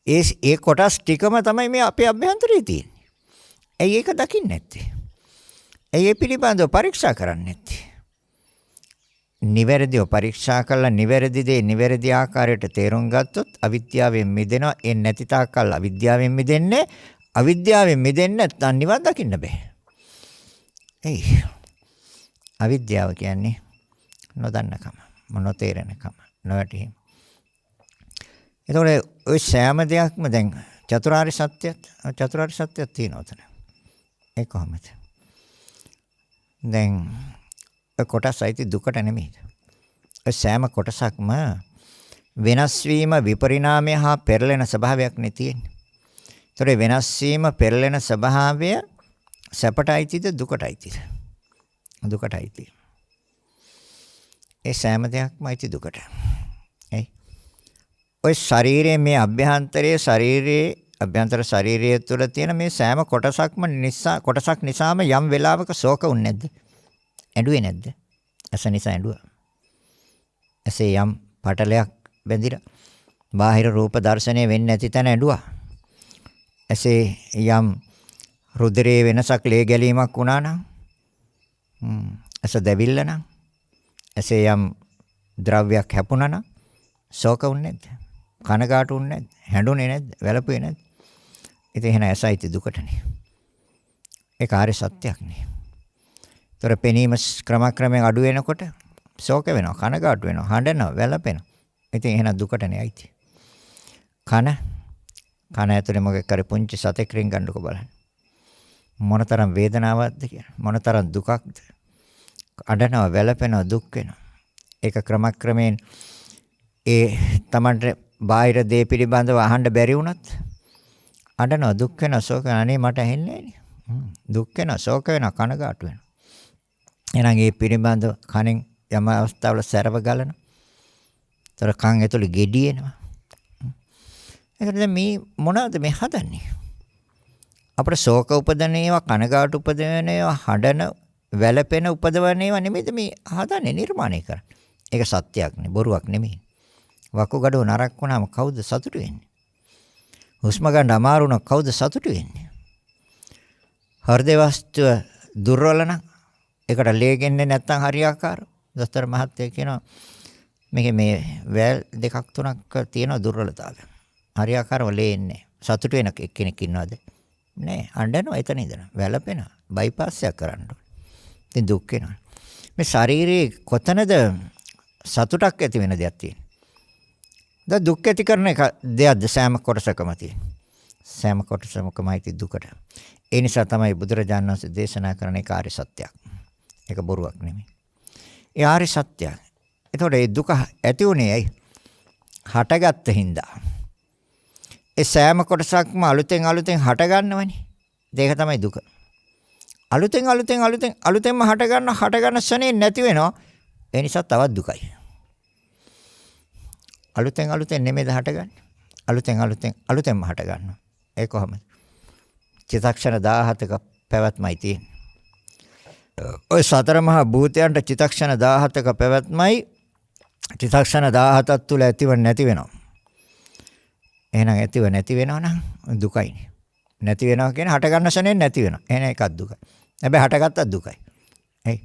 ඒ කොටස් ටිකම තමයි මේ අපේ අභ්‍යන්තරයේ තියෙන්නේ. ඇයි ඒක දකින්නේ නැත්තේ? ඇයි ඒ පිළිබඳව පරීක්ෂා කරන්නේ නැත්තේ? නිවැරදිව පරීක්ෂා කළා නිවැරදි දේ නිවැරදි ආකාරයට තේරුම් ගත්තොත් අවිද්‍යාවෙන් මිදෙනවා. ඒ නැති තාක්කල් අවිද්‍යාවෙන් මිදෙන්නේ. අවිද්‍යාවෙන් මිදෙන්නේ නැත්නම් නිවන් දකින්න බෑ. එයි අවිද්‍යාව කියන්නේ නොදන්නකම, නොතේරෙනකම, නොවැටීම. ඒතකොට ඔය සෑම දෙයක්ම දැන් චතුරාර්ය සත්‍යයක් තියෙනවා උතන. ඒ කොහොමද? දැන් කොටස් අයිති දුකට නෙමෙයි. ඒ සෑම කොටසක්ම වෙනස් වීම, විපරිණාමය හා පෙරලෙන ස්වභාවයක් නේ තියෙන්නේ. ඒතකොට වෙනස් වීම, පෙරලෙන ස්වභාවය සැපට අයිතිද දුකට අයිතිද? දුකට අයිති. ඒ සෑම දෙයක්ම අයිති දුකට. එයි. ඔය ශරීරයේ මේ අභ්‍යන්තර ශරීරය තුළ තියෙන මේ සෑම කොටසක් නිසාම යම් වෙලාවක ශෝක වුනේ නැද්ද? ඇඬුවේ නැද්ද? ඇස නිසා ඇඬුවා. ඇසේ යම් පටලයක් බැඳිලා බාහිර රූප දර්ශනය වෙන්නේ නැති තැන ඇඬුවා. ඇසේ යම් රුධිරයේ වෙනසක් ලේ ගැලීමක් වුණා නම් ඇස දැවිල්ල නම් ඇසේ යම් ද්‍රව්‍යයක් හැපුණා නම් ශෝක වුනේ නැද්ද? කනගාටු වුනේ නැද්ද? හැඬුනේ නැද්ද? වැළපුවේ නැද්ද? ඉතින් එහෙනම් ඇසයිති දුකටනේ. ඒක ආර්ය සත්‍යයක් නේ. ତොර පෙනීම ක්‍රමක්‍රමයෙන් අඩු වෙනකොට ශෝක වෙනවා, කනගාටු වෙනවා, හඬනවා, වැළපෙනවා. ඉතින් එහෙනම් දුකටනේ ඇයිති. කන ඇතුලේ මොකක් කර පුංචි සතෙක් රින් ගන්නකො බලන්න. මොනතරම් වේදනාවක්ද කියලා. මොනතරම් දුකක්ද. අඬනවා, වැළපෙනවා, දුක් වෙනවා. ඒක ක්‍රමක්‍රමයෙන් ඒ Tamanට බාහිර දේ පිළිබඳව අහන්න බැරි වුණත් අඬනවා දුක් වෙන ශෝක අනේ මට ඇහෙන්නේ නැහැ. දුක් වෙන ශෝක වෙන කනගාටු වෙන. එහෙනම් මේ පිළිබඳව කනෙන් යම් අවස්ථාවල සැරව ගලන. තොර කන් ඇතුළේ ගෙඩියෙනවා. ඒකට මේ මොනවද මේ හදන්නේ? අපේ ශෝක උපදන ඒවා කනගාටු උපදන ඒවා හඬන වැළපෙන උපදවන ඒවා නෙමෙයිද මේ හදන්නේ නිර්මාණය කරන්නේ. ඒක සත්‍යයක් නේ බොරුවක් නෙමෙයි. වකුගඩුව නරක් වුණාම කවුද සතුටු වෙන්නේ? හුස්ම ගන්න අමාරු නම් කවුද සතුටු වෙන්නේ? හෘද වස්තුව දුර්වල නම් ඒකට ලේ ගෙන්නේ නැත්නම් හරියාකාරව. දොස්තර මහත්තයා කියනවා මේකේ මේ වැල් දෙකක් තුනක් තියෙන දුර්වලතාවය. හරියාකාරව ලේ එන්නේ. සතුටු වෙන එක්කෙනෙක් ඉන්නවද? නෑ. අඬනවා එතන ඉඳලා. වැළපෙනවා. බයිපාස් එකක් කරන්න ඕනේ. ඉතින් දුක් වෙනවා. මේ ශරීරයේ කොතනද සතුටක් ඇති වෙන දෙයක් තියෙන්නේ? ද දුක් ඇති කරන එක දෙයක්ද සෑම කොටසකම තියෙන. සෑම කොටසකමයි දුකට. ඒ නිසා තමයි බුදුරජාණන් වහන්සේ දේශනා කරන එක ආර්ය සත්‍යයක්. ඒක බොරුවක් නෙමෙයි. ඒ ආර්ය සත්‍යයක්. එතකොට මේ දුක ඇති උනේ ඇයි? හටගත්ත හින්දා. ඒ සෑම කොටසක්ම අලුතෙන් හට ගන්නවනේ. ඒක තමයි දුක. අලුතෙන්ම හට ගන්න ශනේ නැති වෙනවා. ඒ නිසා තවත් දුකයි. අලුතෙන් නෙමෙයිද හටගන්නේ. අලුතෙන්ම හට ගන්නවා. ඒ කොහොමද? චිත්තක්ෂණ 17ක පැවැත්මයි තියෙන්නේ. ඔය සතර මහා භූතයන්ට චිත්තක්ෂණ 17ක පැවැත්මයි චිත්තක්ෂණ 17ක් තුල ඇතිව නැති වෙනවා. එහෙනම් ඇතිව නැති වෙනවා නම් දුකයිනේ. නැති වෙනවා කියන්නේ හට ගන්න ශනේ නැති වෙනවා. එහෙනම් ඒකත් දුකයි. හැබැයි හටගත්තත් දුකයි. එයි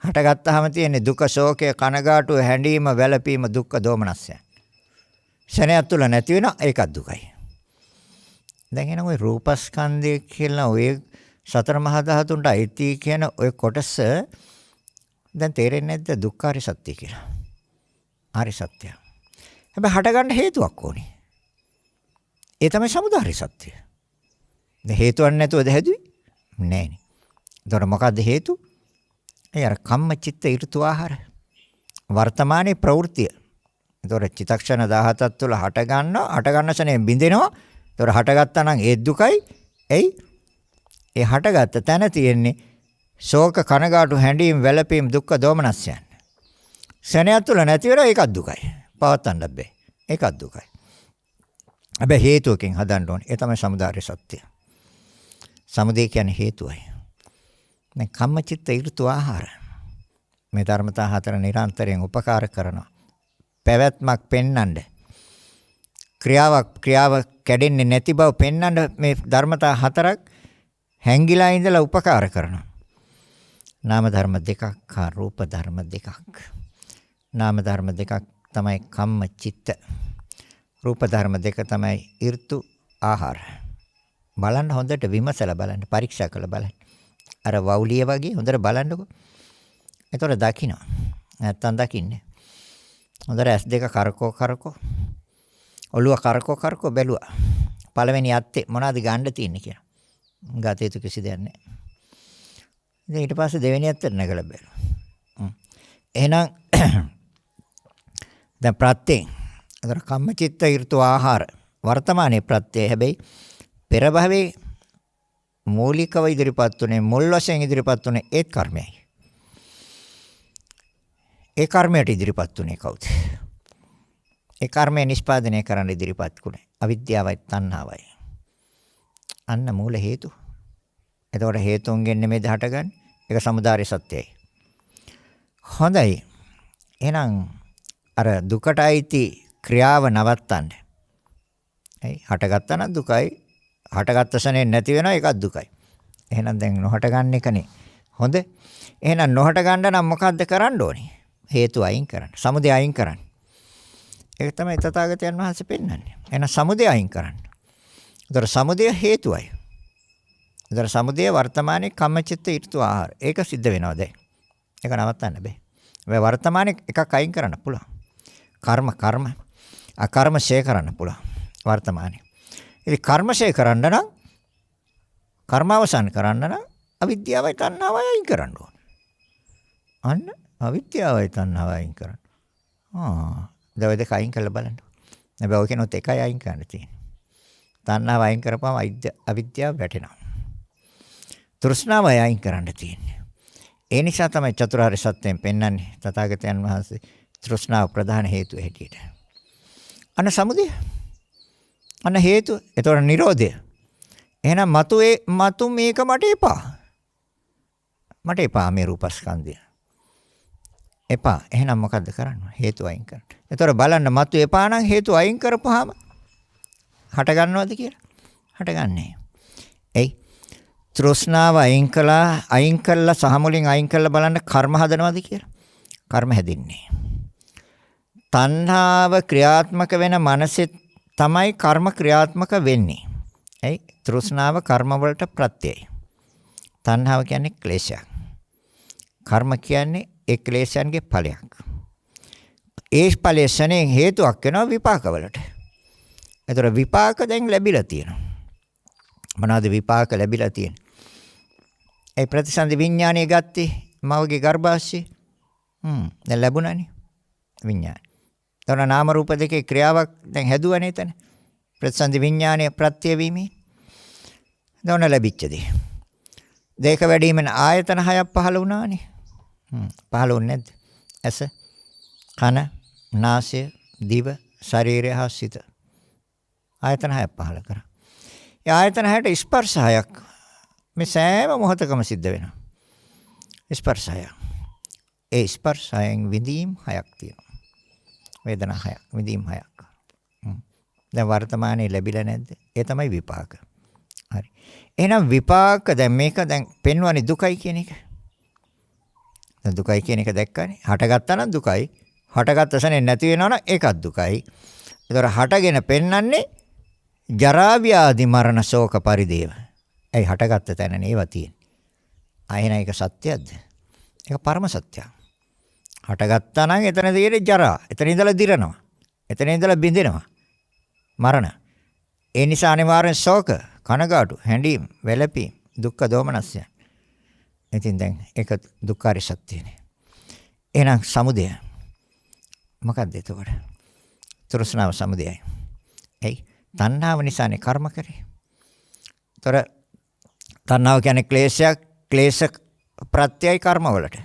හටගත්තාම තියෙන්නේ දුක, ශෝකය, කනගාටුව, හැඬීම, වැළපීම, දුක්ඛ දෝමනස්ය. ශනයක් තුල නැති වෙනවා ඒකත් දුකයි. දැන් එන ඔය රූපස්කන්ධය කියලා ඔය සතර මහා ධාතුන්ට අයිති කියන ඔය කොටස දැන් තේරෙන්නේ නැද්ද දුක්ඛාරි සත්‍ය කියලා? ආරි සත්‍ය. හැබැයි හටගන්න හේතුවක් ඕනේ. ඒ තමයි සමුදාය සත්‍ය. දැන් හේතුවක් නැතුවද හැදුවේ? නෑනේ. ඒතර මොකද්ද හේතු? ඒ අර කම්ම චිත්ත ඍතු ආහාර. වර්තමානයේ ප්‍රවෘත්තිය. ඒතර චිත්තක්ෂණ 17ක් තුළ හට ගන්න ශනේ බින්දෙනවා. ඒතර හටගත්තා නම් ඒ දුකයි. එයි ඒ හටගත්ත තැන තියෙන්නේ ශෝක, කනගාටු, හැඬීම්, වැළපීම්, දුක්ඛ දෝමනස්යන්. ශනයක් තුළ නැති වෙනවා ඒකත් දුකයි. පවත්තන්න බෑ. ඒකත් දුකයි. හැබැයි හේතුවකින් හදන්න ඕනේ. ඒ තමයි සමුදාය සත්‍ය. සමුදය කියන්නේ හේතුවයි. මේ කම්මචිත්ත ඍතු ආහාර. මේ ධර්මතා හතර නිරන්තරයෙන් උපකාර කරනවා. පැවැත්මක් පෙන්වන්න. ක්‍රියාව කැඩෙන්නේ නැති බව පෙන්වන්න මේ ධර්මතා හතරක් හැංගිලා ඉඳලා උපකාර කරනවා. නාම ධර්ම දෙකක් හා රූප ධර්ම දෙකක්. නාම ධර්ම දෙකක් තමයි කම්ම චිත්ත. රූප ධර්ම දෙක තමයි ඍතු ආහාර. බලන්න හොඳට විමසලා බලන්න, පරීක්ෂා කරලා බලන්න. අර වවුලිය වගේ හොඳට බලන්නකො. එතකොට දකින්න. නැත්තම් දකින්නේ. හොඳට S2 කරකෝ. ඔළුව කරකෝ බැලුවා. පළවෙනි අත්තේ මොනවද ගන්න තියෙන්නේ කියලා. ගත යුතු කිසි දෙයක් නැහැ. ඉතින් ඊට පස්සේ දෙවෙනි අත්තට නැගලා බැලුවා. එහෙනම් දැන් ප්‍රත්‍යයෙන් අර කම්මචිත්ත ඍතු ආහාර වර්තමානයේ ප්‍රත්‍යය හැබැයි පෙර භවයේ මූලිකව ඉදිරිපත් උනේ මුල් වශයෙන් ඉදිරිපත් උනේ ඒ කර්මයයි. ඒ කර්මයට ඉදිරිපත් උනේ කවුද? ඒ කර්මය නිෂ්පාදනය කරන්න ඉදිරිපත් කුනේ අවිද්‍යාවයි තණ්හාවයි. අන්න මූල හේතු. එතකොට හේතුන්ගෙන් නෙමෙයිද හටගන්නේ? ඒක සමුදාය සත්‍යයි. හොඳයි. එහෙනම් අර දුකට අයිති ක්‍රියාව නවත්තන්න. එයි හටගත්තා නම් දුකයි. හටගත්ත ශනේ නැති වෙනවා ඒකත් දුකයි. එහෙනම් දැන් නොහට ගන්න එකනේ. හොඳ. එහෙනම් නොහට ගන්න නම් මොකද්ද කරන්න ඕනේ? හේතු අයින් කරන්න. සමුදය අයින් කරන්න. ඒක තමයි තථාගතයන් වහන්සේ පෙන්වන්නේ. එහෙනම් සමුදය අයින් කරන්න. ඒතර සමුදය හේතුවයි. ඒතර සමුදය වර්තමානයේ කම්මචිත්ත ඍතු ආහාර. ඒක සිද්ධ වෙනවා දැන්. ඒක නවත්තන්න බෑ. මේ වර්තමානයේ එකක් අයින් කරන්න පුළුවන්. කර්ම අකර්ම ෂේ කරන්න පුළුවන් වර්තමානයේ. ඉතින් කර්මශය කරන්න නම් කර්මාවසන් කරන්න නම් අවිද්‍යාවයි තණ්හාවයි අයින් කරන්න ඕන. අන්න අවිද්‍යාවයි තණ්හාවයි අයින් කරන්න. දැන් දෙක අයින් කරලා බලන්න. හැබැයි ඔකනොත් එකයි අයින් කරන්න තියෙන්නේ. තණ්හාව අයින් කරපුවම අවිද්‍යාව වැටෙනවා. තෘෂ්ණාව අයින් කරන්න තියෙන්නේ. ඒ නිසා තමයි චතුරාර්ය සත්‍යයෙන් පෙන්වන්නේ තථාගතයන් වහන්සේ තෘෂ්ණාව ප්‍රධාන හේතුව හැටියට. අන්න සමුදය. අන්න හේතුව. ඒතකොට නිරෝධය. එහෙනම් මතු මේක මට එපා. මට එපා මේ රූපස්කන්ධය. එපා. එහෙනම් මොකද්ද කරන්නේ? හේතු අයින් කරන්න. ඒතකොට බලන්න මතු එපා නම් හේතු අයින් කරපුවාම හට ගන්නවද කියලා? හටගන්නේ. එයි තෘෂ්ණාව අයින් කළා සහ මුලින් අයින් කළා බලන්න කර්ම හදනවද කියලා? කර්ම හැදින්නේ. තණ්හාව ක්‍රියාත්මක වෙන මනසේ තමයි කර්ම ක්‍රියාත්මක වෙන්නේ. එයි තෘෂ්ණාව කර්ම වලට ප්‍රත්‍යයයි. තණ්හාව කියන්නේ ක්ලේශයක්. කර්ම කියන්නේ ඒ ක්ලේශයන්ගේ ඵලයක්. ඒ ඵලයෙන් හේතුවක් වෙනවා විපාකවලට. ඒතර විපාක දැන් ලැබිලා තියෙනවා. මොනවාද විපාක ලැබිලා තියෙන්නේ? ඒ ප්‍රතිසන්දි විඥානය ගත්තේ මවගේ ගර්භාෂයේ. දැන් ලැබුණානේ විඥානය. එතන නාම රූප දෙකේ ක්‍රියාවක් දැන් හැදුවනේ එතන. ප්‍රතිසන්දි විඥානය ප්‍රත්‍ය වීමේ. එතන ලැබිච්ච දේ. දෙක වැඩිමෙන් ආයතන හයක් පහළ වුණානේ. පහළ වුනේ නැද්ද? ඇස, කන, නාසය, දිව, ශරීරය හා සිත. ආයතන හයක් පහළ කරා. ඒ ආයතන හයට ස්පර්ශ හයක් මේ සෑම මොහොතකම සිද්ධ වෙනවා. ස්පර්ශ හය. ඒ ස්පර්ශ හයෙන් විඳීම් හයක් තියෙනවා. වේදනා හයක්, විඳීම් හයක්. දැන් වර්තමානයේ ලැබිලා නැද්ද? ඒ තමයි විපාක. හරි. එහෙනම් විපාක දැන් මේක දැන් පෙන්වන්නේ දුකයි කියන එක. දැන් දුකයි කියන එක දැක්කනේ. හටගත්තා නම් දුකයි. හටගත්ත සනේ නැති වෙනවා නම් ඒකත් දුකයි. ඒතර හටගෙන පෙන්වන්නේ ජරා ව්‍යාධි මරණ ශෝක පරිදේව. ඒ හටගත්ත තැනනේ ඒවා තියෙන්නේ. ආයෙන එක සත්‍යයක්ද? ඒක පරම සත්‍යයක්. හටගත්තා නම් එතන තියෙන්නේ ජරා. එතන ඉඳලා දිරනවා. එතන ඉඳලා බිඳිනවා. මරණ. ඒ නිසා අනිවාර්යෙන් ශෝක, කනගාටු, හැඬීම්, වැළපීම්, දුක්ඛ දෝමනස්ය. ඉතින් දැන් ඒක දුක්ඛාරිය සත්‍යනේ. එහෙනම් සමුදය. මොකක්ද එතකොට? තෘෂ්ණාව සමුදයයි. එයි තණ්හාව නිසානේ කර්ම කරේ. ତොර තණ්හාව කියන්නේ ක්ලේශයක්, ක්ලේශ ප්‍රත්‍යය කර්මවලට.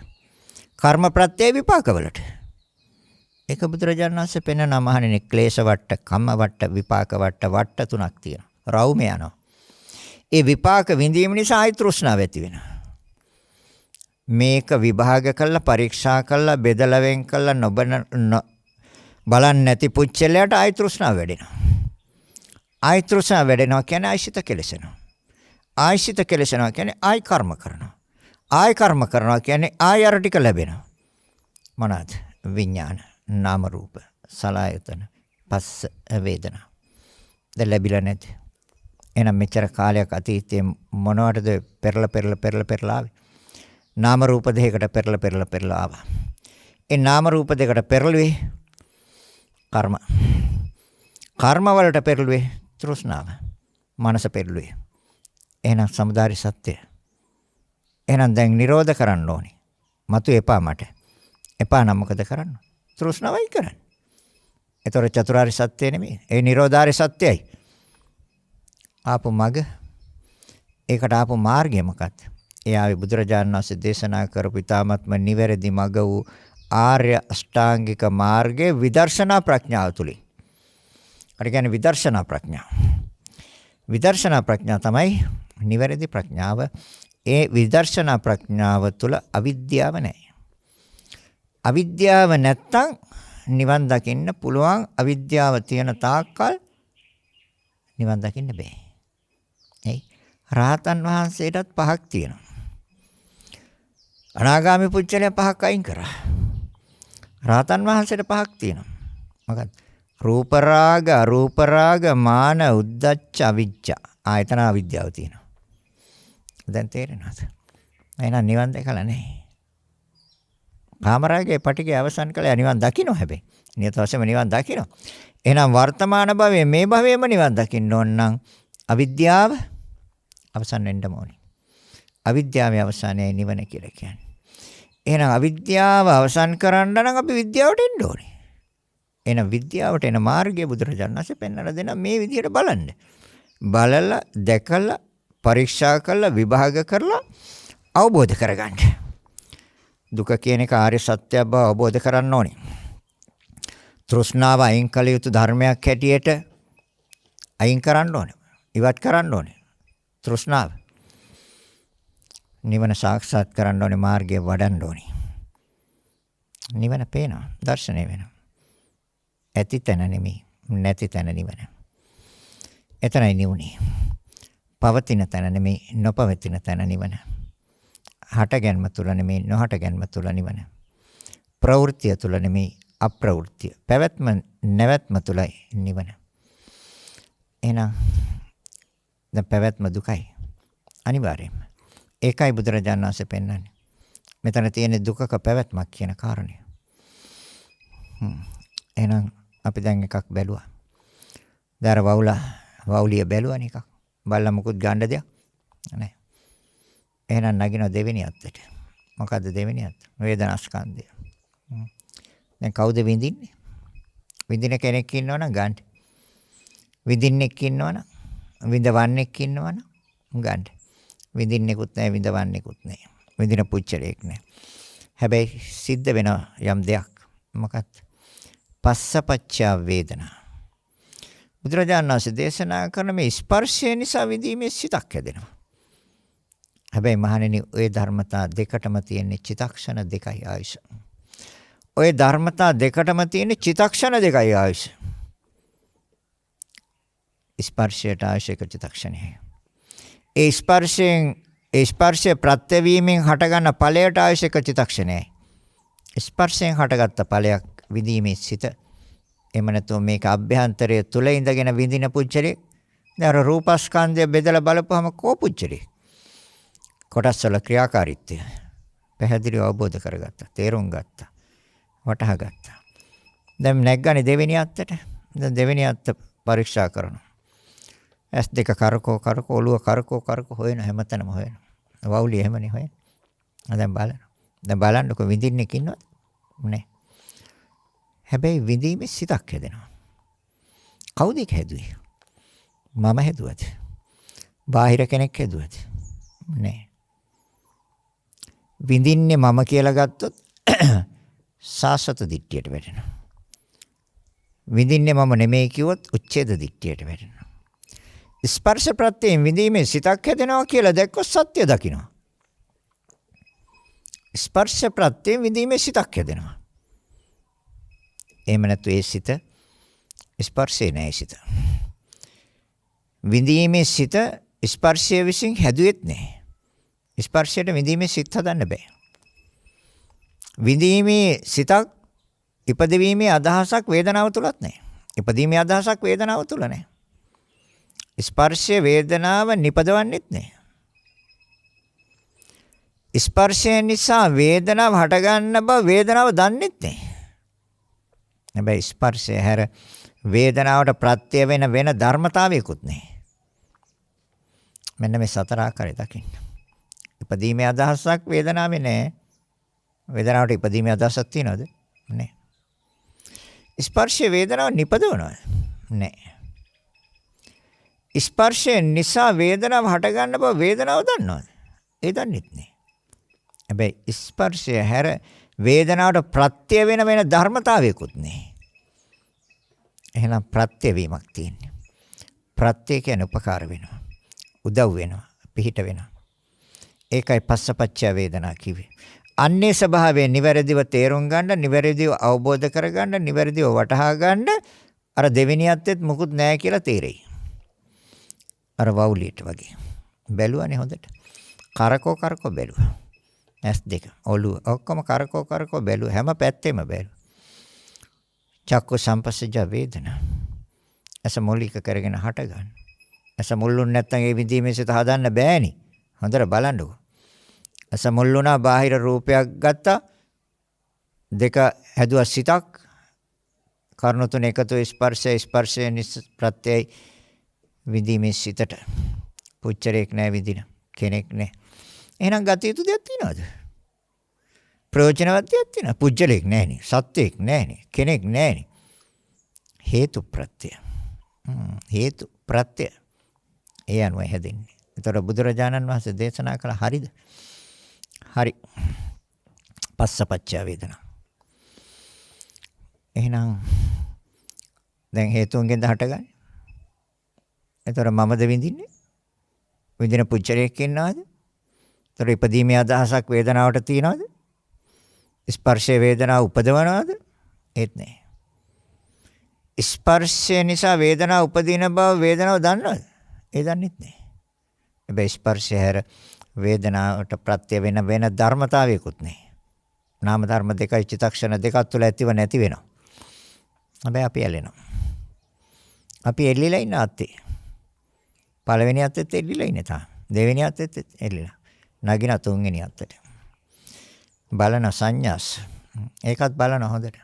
කර්ම ප්‍රත්‍යය විපාකවලට. ඒක බුදුරජාණන් වහන්සේ පෙන්වන මහණෙනි ක්ලේශ වට්ට, කම්ම වට්ට, විපාක වට්ට තුනක් තියෙනවා. රවුම යනවා. ඒ විපාක විඳීම නිසා ආයි තෘෂ්ණාව ඇති වෙනවා. මේක විභාග කළා, පරීක්ෂා කළා, බෙදලා වෙන් කළා බලන්නේ නැති පුච්චලයට ආයි තෘෂ්ණාව වැඩෙනවා. ආයි තෘෂ්ණාව වැඩෙනවා කියන්නේ ආයිසිත කෙලසෙනවා. ආයිසිත කෙලසෙනවා කියන්නේ ආයි කර්ම කරනවා. ආයි කර්ම කරනවා කියන්නේ ආයි අර ටික ලැබෙනවා. මොනවාද? විඥාන, නාම රූප, සලආයතන, පස්ස, වේදනා. දැන් ලැබිලා නැද්ද? එහෙනම් මෙච්චර කාලයක් අතීතයේ මොනවටද පෙරලා ආවේ? නාම රූප දෙකකට පෙරලා ආවා. ඒ නාම රූප දෙකට පෙරළුවේ කර්ම. කර්ම වලට පෙරළුවේ තෘෂ්ණාව. මනස පෙරළුවේ. එහෙනම් සමුදාය සත්‍ය. එහෙනම් දැන් නිරෝධ කරන්න ඕනේ. මතු එපා මට. එපා නම් මොකද කරන්න? තෘෂ්ණාවයි කරන්න. ඒතර චතුරාර්ය සත්‍ය නෙමෙයි. ඒ නිරෝධාර්ය සත්‍යයි. ආපු මග. ඒකට ආපු මාර්ගය මොකක්ද? ඒ ආවේ බුදුරජාණන් වහන්සේ දේශනා කරපු ඊ타ත්ම නිවැරදි මඟ වූ ආර්ය අෂ්ටාංගික මාර්ගයේ විදර්ශනා ප්‍රඥාව තුලින්. අර කියන්නේ විදර්ශනා ප්‍රඥාව. විදර්ශනා ප්‍රඥාව තමයි නිවැරදි ප්‍රඥාව. ඒ විදර්ශනා ප්‍රඥාව තුල අවිද්‍යාව නැහැ. අවිද්‍යාව නැත්තම් නිවන් දකින්න පුළුවන්. අවිද්‍යාව තියෙන තාක්කල් නිවන් දකින්න බෑ. එයි රහතන් වහන්සේටත් පහක් තියෙනවා. අනාගාමී පුච්චලයා පහක් අයින් කරා. රහතන් වහන්සේට පහක් තියෙනවා. මොකක්ද? රූප රාග, අරූප රාග, මාන, උද්ධච්ච, අවිජ්ජා. ආයතන අවිද්‍යාව තියෙනවා. දැන් තේරෙනවද? එහෙනම් නිවන් දැකලා නැහැ. කාමරාගයේ පටිගේ අවසන් කළා නිවන් දකින්න හැබැයි. නියත වශයෙන්ම නිවන් දකින්න. එහෙනම් වර්තමාන භවයේ මේ භවයේම නිවන් දකින්න ඕන නම් අවිද්‍යාව අවසන් වෙන්න ඕනේ. අවිද්‍යාවේ අවසානයයි නිවන කියලා කියන්නේ. එහෙනම් අවිද්‍යාව අවසන් කරන්න නම් අපි විද්‍යාවට එන්න ඕනේ. එන විද්‍යාවට එන මාර්ගය බුදුරජාණන් වහන්සේ පෙන්වලා දෙන මේ විදිහට බලන්න. බලලා දැකලා පරීක්ෂා කරලා විභාග කරලා අවබෝධ කරගන්න. දුක කියන එක ආර්ය සත්‍ය බව අවබෝධ කරගන්න ඕනේ. තෘෂ්ණාව අයින් කළ යුතු ධර්මයක් හැටියට අයින් කරන්න ඕනේ. ඉවත් කරන්න ඕනේ. තෘෂ්ණාව. නිවන සාක්ෂාත් කරන්න ඕනේ මාර්ගය වඩන්න ඕනේ. නිවන පේනවා. දර්ශනය වෙනවා. ඇති තැන නෙමෙයි. නැති තැන නිවන. එතනයි නිවුනේ. පවතින තැන නෙමෙයි. නොපවතින තැන නිවන. හටගැන්ම තුල නෙමෙයි. නොහටගැන්ම තුල නිවන. ප්‍රවෘත්තිය තුල නෙමෙයි. අප්‍රවෘත්තිය. පැවැත්ම නැවැත්ම තුලයි නිවන. එහෙනම් දැන් පැවැත්ම දුකයි. අනිවාර්යයෙන්ම. ඒකයි බුදුරජාණන් වහන්සේ පෙන්වන්නේ. මෙතන තියෙන දුකක පැවැත්මක් කියන කාරණය. එහෙනම් අපි දැන් එකක් බැලුවා. දාර වවුලිය බැලුවා එකක්. බල්ලා මුකුත් ගන්න දෙයක් නැහැ. එහෙනම් නගින දෙවෙනි අත්තට. මොකද්ද දෙවෙනි අත්ත? වේදනා ස්කන්ධය. දැන් කවුද විඳින්නේ? විඳින කෙනෙක් ඉන්නවනම් ගන්න. විඳින්නෙක් ඉන්නවනම් විඳවන්නෙක් ඉන්නවනම් ගන්න. විඳින්නෙකුත් නැහැ විඳවන්නෙකුත් නැහැ. විඳින පුච්චලයක් නැහැ. හැබැයි සිද්ධ වෙන යම් දෙයක්. මොකක්ද? පස්සපච්චා වේදනා. බුදුරජාණන් වහන්සේ දේශනා කරන මේ ස්පර්ශය නිසා විඳීමේ සිතක් හැදෙනවා. හැබැයි මහණෙනි ওই ධර්මතා දෙකටම තියෙන චිතක්ෂණ දෙකයි ආයුෂ. ওই ධර්මතා දෙකටම තියෙන චිතක්ෂණ දෙකයි ආයුෂ. ස්පර්ශයට ආශයක චිතක්ෂණයයි. ඒ ස්පර්ශය ප්‍රත්‍යවීමෙන් හටගන්න ඵලයට ආශයක චිතක්ෂණයයි. ස්පර්ශයෙන් හටගත්ත ඵලයක් විඳීමේ සිත. එහෙම නැත්නම් මේක අභ්‍යන්තරයේ තුල ඉඳගෙන විඳින පුච්චලේ. දැන් රූපස්කන්ධය බෙදලා බලපුවම කෝපුච්චලේ. කොටස් වල ක්‍රියාකාරීත්වය පැහැදිලිව අවබෝධ කරගත්තා. තේරුම් ගත්තා. වටහා ගත්තා. දැන් නැග්ගනේ දෙවෙනි අත්තට. දැන් දෙවෙනි අත්ත පරීක්ෂා කරනවා. ඇස් දෙක කරකෝ ඔළුව කරකෝ හොයන හැමතැනම හොයන. වවුලිය එහෙමනේ හොයන. දැන් බලන්න. දැන් බලන්නකො විඳින්නෙක් ඉන්නවද? නෑ. හැබැයි විඳීමේ සිතක් හැදෙනවා. කවුද ඒක හැදුවේ? මම හැදුවද? බාහිර කෙනෙක් හැදුවද? නෑ. විඳින්නේ මම කියලා ගත්තොත් සාසත දිට්ඨියට වැටෙනවා. විඳින්නේ මම නෙමෙයි කිව්වොත් උච්ඡේද දිට්ඨියට වැටෙනවා. ස්පර්ශ ප්‍රත්‍යයෙන් විඳීමේ සිතක් හැදෙනවා කියලා දැක්කොත් සත්‍ය දකිනවා. ස්පර්ශ ප්‍රත්‍යයෙන් විඳීමේ සිතක් හැදෙනවා. එහෙම නැතු ඒ සිත ස්පර්ශේ නෑ සිත. විඳීමේ සිත ස්පර්ශය විසින් හැදුවෙත් නෑ. ස්පර්ශයට විඳීමේ සිත හදන්න බෑ. විඳීමේ සිතක් ඉපදවීමේ අදහසක් වේදනාව තුලත් නැහැ. ඉපදීමේ අදහසක් වේදනාව තුල නැහැ. ස්පර්ශයේ වේදනාව නිපදවන්නෙත් නැහැ. ස්පර්ශය නිසා වේදනාව හටගන්න බව වේදනාව දන්නෙත් නැහැ. හැබැයි ස්පර්ශය හැර වේදනාවට ප්‍රත්‍ය වෙන ධර්මතාවයකුත් නැහැ. මෙන්න මේ සතර ආකාරය දකින්න. ඉපදීමේ අදහසක් වේදනාවේ නැහැ. වේදනාවට ඉපදීමේ අදහසක් තියනවද? නැහැ. ස්පර්ශයේ වේදනාව නිපදවනවද? නැහැ. ස්පර්ශය නිසා වේදනාව හට ගන්න බව වේදනාව දන්නවද? ඒ දන්නෙත් නැහැ. හැබැයි ස්පර්ශය හැර වේදනාවට ප්‍රත්‍ය වෙන ධර්මතාවයකුත් නැහැ. එහෙනම් ප්‍රත්‍ය වීමක් තියෙනවා. ප්‍රත්‍ය කියන්නේ උපකාර වෙනවා. උදව් වෙනවා. පිහිට වෙනවා. ඒකයි පස්සපච්චය වේදනා කිව්වේ. අන්නේ ස්වභාවය නිවැරදිව තේරුම් ගන්න, නිවැරදිව අවබෝධ කරගන්න, නිවැරදිව වටහා ගන්න අර දෙවෙනි අත්තෙත් මුකුත් නැහැ කියලා තේරෙයි. අර වවුලියට වගේ. බැලුවානේ හොඳට. කරකෝ බැලුවා. ඇස් දෙක, ඔළුව ඔක්කොම කරකෝ බැලුවා. හැම පැත්තෙම බැලුවා. චක්කු සම්පස්සජ වේදනා. ඇස මූලික කරගෙන හට ගන්න. ඇස මුල්ුන් නැත්තම් ඒ විදිහේ සිත හදන්න බෑනේ. හොඳට බලන්නකෝ. ඇස මුල් වුණා බාහිර රූපයක් ගත්තා. දෙක හැදුවා සිතක්. කර්ණ තුන එකතු ස්පර්ශය ප්‍රත්‍යය විදීමේ සිතට. පුච්චරයක් නැහැ විදින කෙනෙක් නැහැ. එහෙනම් ගතිය යුතු දෙයක් තියනවද? ප්‍රයෝජනවත් දෙයක් තියනවද? පුජ්‍යලයක් නැහැනේ. සත්වයක් නැහැනේ. කෙනෙක් නැහැනේ. හේතු ප්‍රත්‍ය. හේතු ප්‍රත්‍ය. ඒ අනුව හැදෙන්නේ. ඒතර බුදුරජාණන් වහන්සේ දේශනා කළ හරිද? හරි. පස්සපච්චය වේදනා. එහෙනම් දැන් හේතුන්ගෙන්ද හටගන්නේ. ඒතර මමද විඳින්නේ? විඳින පුච්චරයක් ඉන්නවද? ඒතර ඉපදීමේ අදහසක් වේදනාවට තියනවද? ස්පර්ශයේ වේදනාව උපදවනවද? ඒත් නෑ. ස්පර්ශය නිසා වේදනාව උපදින බව වේදනාව දන්නවද? ඒ දන්නෙත් නෑ. හැබැයි ස්පර්ශය හැර වේදනාවට ප්‍රත්‍ය වෙන ධර්මතාවයකුත් නෑ. නාම ධර්ම දෙකයි චිත්තක්ෂණ දෙකක් තුළ ඇතිව නැති වෙනවා. හැබැයි අපි ඇලෙනවා. අපි එල්ලිලා ඉන්න අත්තේ. පළවෙනි අත්තෙත් එල්ලිලා ඉන්නේ තාම. දෙවෙනි අත්තෙත් එල්ලිලා. නගින තුන්වෙනි අත්තට. බලන සංඥාස්. ඒකත් බලන හොඳට.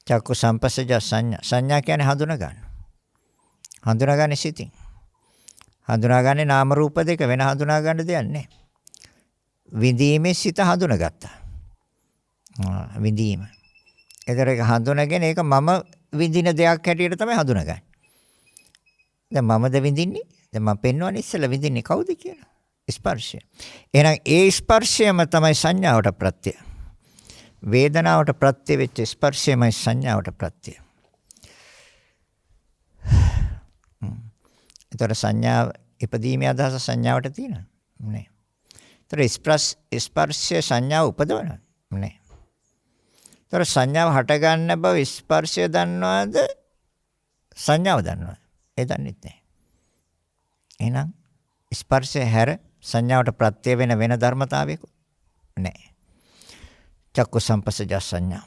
චක්කු සම්පස්සජ සංඥා. සංඥා කියන්නේ හඳුනා ගන්න. හඳුනාගන්නේ සිතින්. හඳුනාගන්නේ නාම රූප දෙක වෙන හඳුනා ගන්න දෙයක් නැහැ. විඳීමේ සිත හඳුනාගත්තා. විඳීම. ඒතර ඒක හඳුනාගෙන ඒක මම විඳින දෙයක් හැටියට තමයි හඳුනාගන්නේ. දැන් මමද විඳින්නේ? දැන් මම පෙන්වන්නේ ඉස්සෙල්ලා විඳින්නේ කවුද කියලා? ස්පර්ශය. එහෙනම් ඒ ස්පර්ශයම තමයි සංඥාවට ප්‍රත්‍ය. වේදනාවට ප්‍රත්‍ය වෙච්ච ස්පර්ශයමයි සංඥාවට ප්‍රත්‍ය. ඒතර සංඥා ඉපදීමේ අදහස සංඥාවට තියෙනවද? නෑ. ඒතර ස්පර්ශය සංඥාව උපදවනවද? නෑ. ඒතර සංඥාව හට ගන්න බව ස්පර්ශය දන්නවද? සංඥාව දන්නවද? ඒ දන්නෙත් නෑ. එහෙනම් ස්පර්ශය හැර සංඥාවට ප්‍රත්‍ය වෙන ධර්මතාවයක නෑ. චක්කු සම්පස්සජ සංඥා,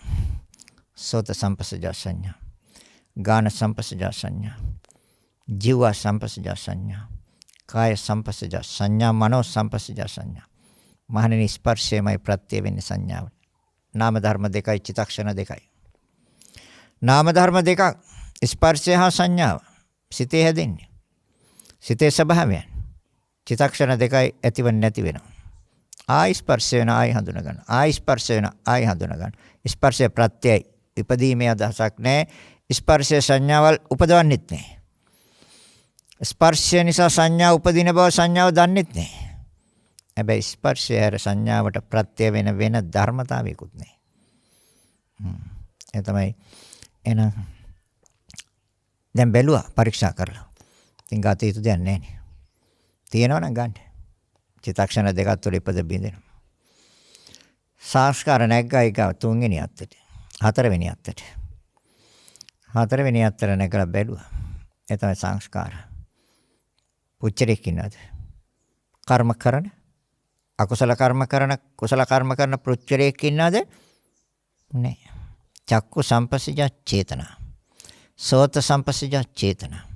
සෝත සංපස්සජ සංඥා, ගාන සංපස්සජ සංඥා, ජීව සංපස්සජ සංඥා, කාය සංපස්සජ සංඥා, මනෝ සංපස්සජ සංඥා. මහණෙනි ස්පර්ශයමයි ප්‍රත්‍ය වෙන්නේ සංඥාවට. නාම ධර්ම දෙකයි චිත්තක්ෂණ දෙකයි. නාම ධර්ම දෙකක් ස්පර්ශය හා සංඥාව සිතේ හැදෙන්නේ. සිතේ ස්වභාවයන්. චිත්තක්ෂණ දෙකයි ඇතිව නැති වෙනවා. ආයි ස්පර්ශ වෙන ආයි හඳුනා ගන්න. ආයි ස්පර්ශ වෙන ආයි හඳුනා ගන්න. ස්පර්ශය ප්‍රත්‍යයයි. ඉපදීමේ අදහසක් නැහැ. ස්පර්ශය සංඥාවල් උපදවන්නෙත් නැහැ. ස්පර්ශය නිසා සංඥා උපදින බව සංඥාව දන්නෙත් නැහැ. හැබැයි ස්පර්ශය හැර සංඥාවට ප්‍රත්‍ය වෙන ධර්මතාවයකුත් නැහැ. ඒ තමයි එහෙනම් දැන් බැලුවා පරීක්ෂා කරලා. ඉතින් ගත යුතු දෙයක් නැහැ නේ. තියෙනවා නම් ගන්න. චිත්තක්ෂණ දෙකක් තුළ ඉපද බින්දෙනවා. සංස්කාර නැග්ගා එක තුන්වෙනි අත්තට. හතරවෙනි අත්තට. හතරවෙනි අත්තට නැගලා බැලුවා. ඒ තමයි සංස්කාර. පුච්චරෙක් ඉන්නවද? කර්ම කරන අකුසල කර්ම කරන කුසල කර්ම කරන පුච්චරෙක් ඉන්නවද? නැහැ. චක්කු සම්පස්සජ චේතනා. සෝත සම්පස්සජ චේතනා.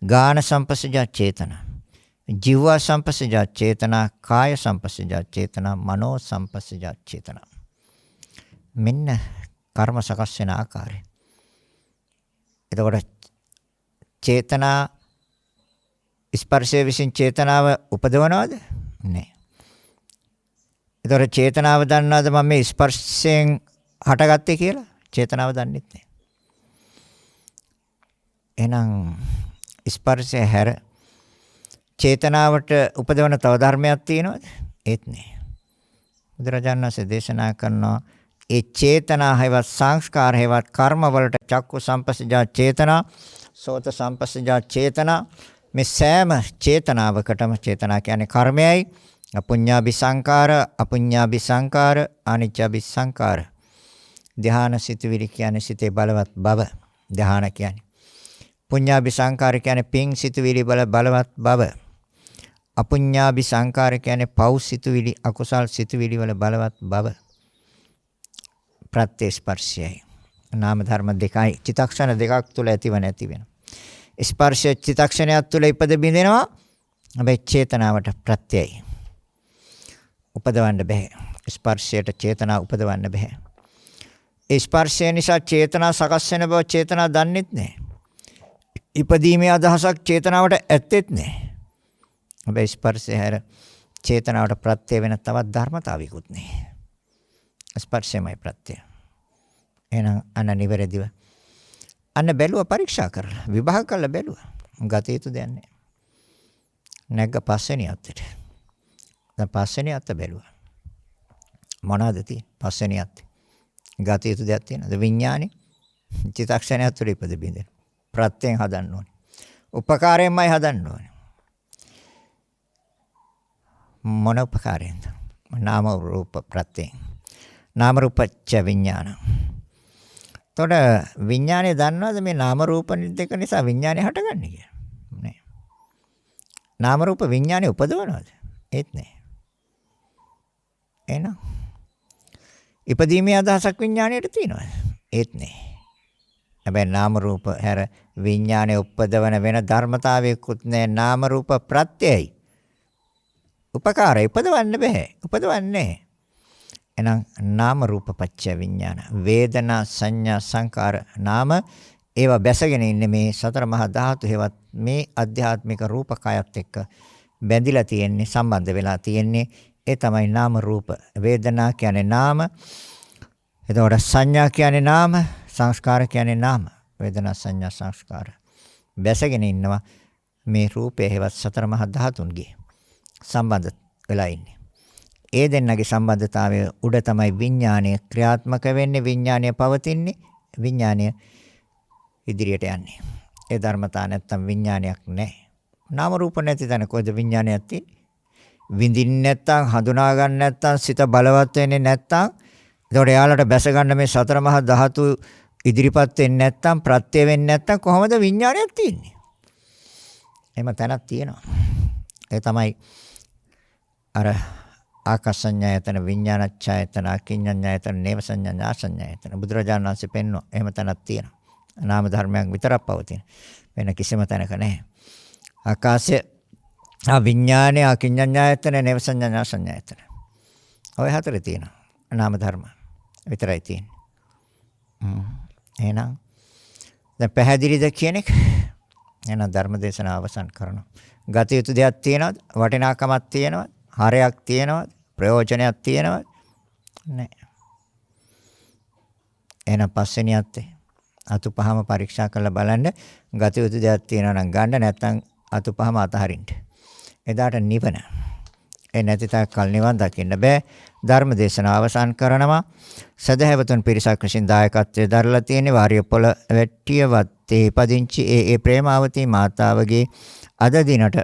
ගාන සම්පස්සජ චේතනා. ජීව සංපස්සජ චේතනා, කාය සංපස්සජ චේතනා, මනෝ සංපස්සජ චේතනා. මෙන්න කර්ම සකස් වෙන ආකාරය. එතකොට චේතනා ස්පර්ශයේ විසින් චේතනාව උපදවනවද? නැහැ. එතකොට චේතනාව දන්නවද මම මේ ස්පර්ශයෙන් හටගත්තේ කියලා? චේතනාව දන්නෙත් නැහැ. එහෙනම් ස්පර්ශය හැර චේතනාවට උපදවන තව ධර්මයක් තියෙනවද? ඒත් නෑ. බුදුරජාණන් වහන්සේ දේශනා කරනවා ඒ චේතනා හේවත් සංස්කාර හේවත් කර්ම වලට චක්කු සම්පස්සජ චේතනා, සෝත සම්පස්සජ චේතනා, මේ සෑම චේතනාවකටම චේතනා කියන්නේ කර්මයයි. අපුඤ්ඤාභි සංකාර, අපුඤ්ඤාභි සංකාර, අනිච්චාභි සංකාර. ධ්‍යාන සිතුවිලි කියන්නේ සිතේ බලවත් බව. ධ්‍යාන කියන්නේ. පුඤ්ඤාභි සංකාර කියන්නේ පිං සිතුවිලි බලවත් බව. අපුඤ්ඤාභි සංකාර කියන්නේ පව් සිතුවිලි අකුසල් සිතුවිලි වල බලවත් බව. ප්‍රත්‍ය ස්පර්ශයයි. නාම ධර්ම දෙකයි චිත්තක්ෂණ දෙකක් තුල ඇතිව නැති වෙනවා. ස්පර්ශය චිත්තක්ෂණයක් තුල ඉපද බිඳෙනවා. හැබැයි චේතනාවට ප්‍රත්‍යයයි. උපදවන්න බෑ. ස්පර්ශයට චේතනා උපදවන්න බෑ. ඒ ස්පර්ශය නිසා චේතනා සකස් වෙන බව චේතනා දන්නෙත් නෑ. ඉපදීමේ අදහසක් චේතනාවට ඇත්තෙත් නෑ. හැබැයි ස්පර්ශය හැර චේතනාවට ප්‍රත්‍ය වෙන තවත් ධර්මතාවයකුත් නෑ. ස්පර්ශයමයි ප්‍රත්‍ය. එහෙනම් අන්න නිවැරදිව අන්න බැලුවා පරීක්ෂා කරලා විභාග කරලා බැලුවා. ගත යුතු දෙයක් නැහැ. නැග්ග පස්වෙනි අත්තට. දැන් පස්වෙනි අත්ත බැලුවා. මොනවද තියෙන්නේ? පස්වෙනි අත්තේ. ගත යුතු දෙයක් තියෙනවද? විඥානේ චිත්තක්ෂණයක් තුළ ඉපද බින්දෙන. ප්‍රත්‍යයෙන් හදන්න ඕනේ. උපකාරයෙන්මයි හදන්න ඕනේ. මොන උපකාරයෙන්ද? නාම රූප ප්‍රත්‍යයෙන්. නාම රූපච්ච විඥාන. එතකොට විඥානේ දන්නවද මේ නාම රූප දෙක නිසා විඥානේ හටගන්නේ කියලා? නෑ. නාම රූප විඥානේ උපදවනවද? ඒත් නෑ. එහෙනම් ඉපදීමේ අදහසක් විඥාණයට තියෙනවද? ඒත් නෑ. හැබැයි නාම රූප හැර විඥානේ උපදවන වෙන ධර්මතාවයකුත් නෑ. නාම රූප ප්‍රත්‍යයයි. උපකාරය උපදවන්න බෑ. උපදවන්නේ. එහෙනම් නාම රූප පත්‍ය විඥාන. වේදනා සංඥා සංකාර නාම ඒවා බැසගෙන ඉන්නේ මේ සතර මහා ධාතු හේවත් මේ අධ්‍යාත්මික රූපකයත් එක්ක බැඳිලා තියෙන්නේ සම්බන්ධ වෙලා තියෙන්නේ. ඒ තමයි නාම රූප. වේදනා කියන්නේ නාම. එතකොට සංඥා කියන්නේ නාම. සංස්කාර කියන්නේ නාම. වේදනා සංඥා සංස්කාර. බැසගෙන ඉන්නවා මේ රූපය හේවත් සතර මහා ධාතුන්ගේ සම්බන්ධ වෙලා ඉන්නේ. ඒ දෙන්නගේ සම්බන්ධතාවය උඩ තමයි විඥානය ක්‍රියාත්මක වෙන්නේ. විඥානය පවතින්නේ. විඥානය ඉදිරියට යන්නේ. ඒ ධර්මතා නැත්තම් විඥානයක් නැහැ. නාම රූප නැති තැන කොහෙද විඥානයක් තියෙන්නේ? විඳින්න නැත්තම් හඳුනා ගන්න නැත්තම් සිත බලවත් වෙන්නේ නැත්තම් එතකොට එයාලට බැස ගන්න මේ සතර මහා ධාතු ඉදිරිපත් වෙන්නේ නැත්තම් ප්‍රත්‍ය වෙන්නේ නැත්තම් කොහොමද විඥානයක් තියෙන්නේ? එහෙම තැනක් තියෙනවා. ඒ තමයි අර ආකාසඤ්ඤායතන විඥානච්ඡායතන අකිඤ්ඤඤ්ඤායතන නේව සංඥා ඥාසඤ්ඤායතන බුදුරජාණන් වහන්සේ පෙන්වනවා. එහෙම තැනක් තියෙනවා. නාම ධර්මයක් විතරක් පවතින. වෙන කිසිම තැනක නැහැ. ආකාශය විඥානේ අකිඤ්ඤඤ්ඤායතන නේව සංඥා ඥාසඤ්ඤායතන. ඔය හතරේ තියෙනවා. නාම ධර්ම විතරයි තියෙන්නේ. එහෙනම් දැන් පැහැදිලිද කියන එක? එහෙනම් ධර්ම දේශනාව අවසන් කරනවා. ගත යුතු දෙයක් තියෙනවද? වටිනාකමක් තියෙනවද? හරයක් තියෙනවද? ප්‍රයෝජනයක් තියෙනවද? නැහැ. එහෙනම් පස්වෙනි අත්තේ අතුපහම පරීක්ෂා කරලා බලන්න. ගත යුතු දෙයක් තියෙනවා නම් ගන්න, නැත්නම් අතුපහම අතහරින්න. එදාට නිවන. ඒ නැති තාක්කල් නිවන් දකින්න බෑ. ධර්ම දේශනාව අවසන් කරනවා. සදහැවතුන් පිරිසක් විසින් දායකත්වයේ දරලා තියෙන වාරිය පොළ වැට්ටිය වත්තේ පදිංචි ඒ ප්‍රේමාවතී මාතාවගේ අද දිනට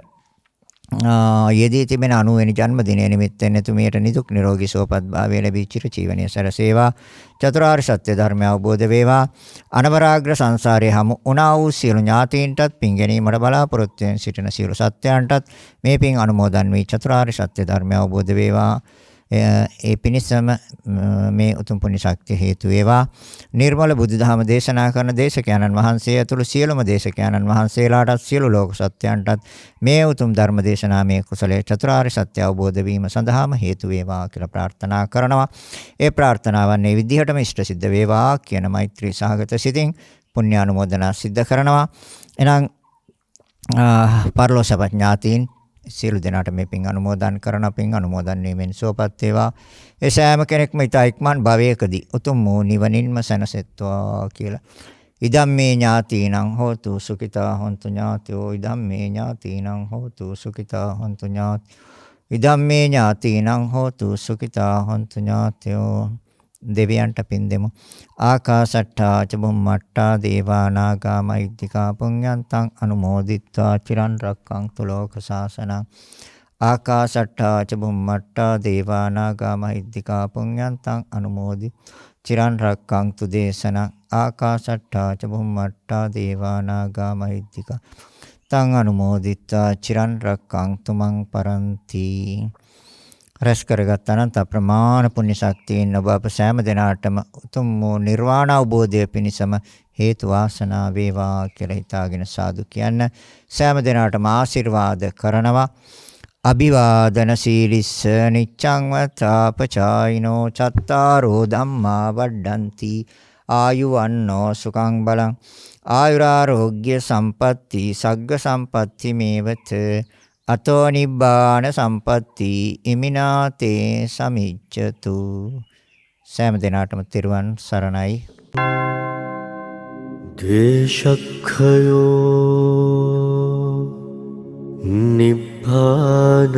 යෙදී තිබෙන 90 වෙනි ජන්මදිනය නිමිත්තෙන් එතුමියට නිදුක් නිරෝගී සුවපත් භාවය ලැබී චිර ජීවනයේ සැලසේවා. චතුරාර්ය සත්‍ය ධර්මය අවබෝධ වේවා. අනවරාග්‍ර සංසාරයේ හමු උනා වූ සියලු ඥාතීන්ටත් පින් ගැනීමට බලාපොරොත්තු වෙන සිටින සියලු සත්‍යයන්ටත් මේ පින් අනුමෝදන් වී චතුරාර්ය සත්‍ය ධර්මය අවබෝධ වේවා. ඒ පිණිසම මේ උතුම් පුණ්‍ය ශක්තිය හේතු වේවා. නිර්මල බුදුදහම දේශනා කරන දේශකයන්න් වහන්සේ ඇතුළු සියලුම දේශකයන්න් වහන්සේලාටත් සියලු ලෝක සත්‍යයන්ටත් මේ උතුම් ධර්ම දේශනාමය කුසලයේ චතුරාර්ය සත්‍ය අවබෝධ වීම සඳහාම හේතු වේවා කියලා ප්‍රාර්ථනා කරනවා. ඒ ප්‍රාර්ථනාවන් මේ විදිහටම ඉෂ්ට සිද්ධ වේවා කියන මෛත්‍රී සහගත සිතින් පුණ්‍ය අනුමෝදනා සිද්ධ කරනවා. එහෙනම් පරලෝසප ඥාතීන් සියලු දෙනාට මේ පින් අනුමෝදන් කරන පින් අනුමෝදන් වීමෙන් සුවපත් වේවා. ඒ සෑම කෙනෙක්ම ඊට ඉක්මන් භවයකදී උතුම් වූ නිවනින්ම සැනසෙත්වා කියලා. ඉදම්මේ ඥාතීනං හෝතු සුඛිතා හොන්තු ඥාතයෝ. ඉදම්මේ ඥාතීනං හෝතු සුඛිතා හොන්තු ඥාතයෝ. ඉදම්මේ ඥාතීනං හෝතු සුඛිතා හොන්තු ඥාතයෝ. දෙවියන්ට පින් දෙමු. ආකාසට්ඨා ච බුම්මට්ඨා දේවා නාග මහිද්దికා පුඤ්ඤන්තං අනුමෝදිත්වා චිරන් රක්ඛන්තු ලෝක සාසනං. ආකාසට්ඨා ච බුම්මට්ඨා දේවා නාග මහිද්దికා පුඤ්ඤන්තං අනුමෝදි චිරන් රක්ඛන්තු දේශනං. ආකාසට්ඨා ච බුම්මට්ඨා දේවා නාග මහිද්దికා තං අනුමෝදිත්වා චිරන් රක්ඛන්තු මං පරන්ති. රැස් කරගත් අනන්ත ප්‍රමාණ පුණ්‍ය ශක්තියෙන් ඔබ අප සෑම දිනාටම උතුම් වූ නිර්වාණ අවබෝධය පිණිසම හේතු වාසනා වේවා කියලා හිතාගෙන සාදු කියන්න. සෑම දිනාටම ආශිර්වාද කරනවා. අභිවාදන සීලිස්ස නිච්ඡං වතාපචායිනෝ චත්තාරෝ ධම්මා වඩ්ඩಂತಿ ආයුවන්නෝ සුඛං බලං ආයුරාෝග්‍ය සම්පatti සග්ග සම්පatti මේවත අතෝ නිබ්බාන සම්පatti ඉමිනාතේ සමිච්ඡතු. සෑම දිනාටම තෙරුවන් සරණයි. ද්වේෂක්ඛයෝ නිබ්බානං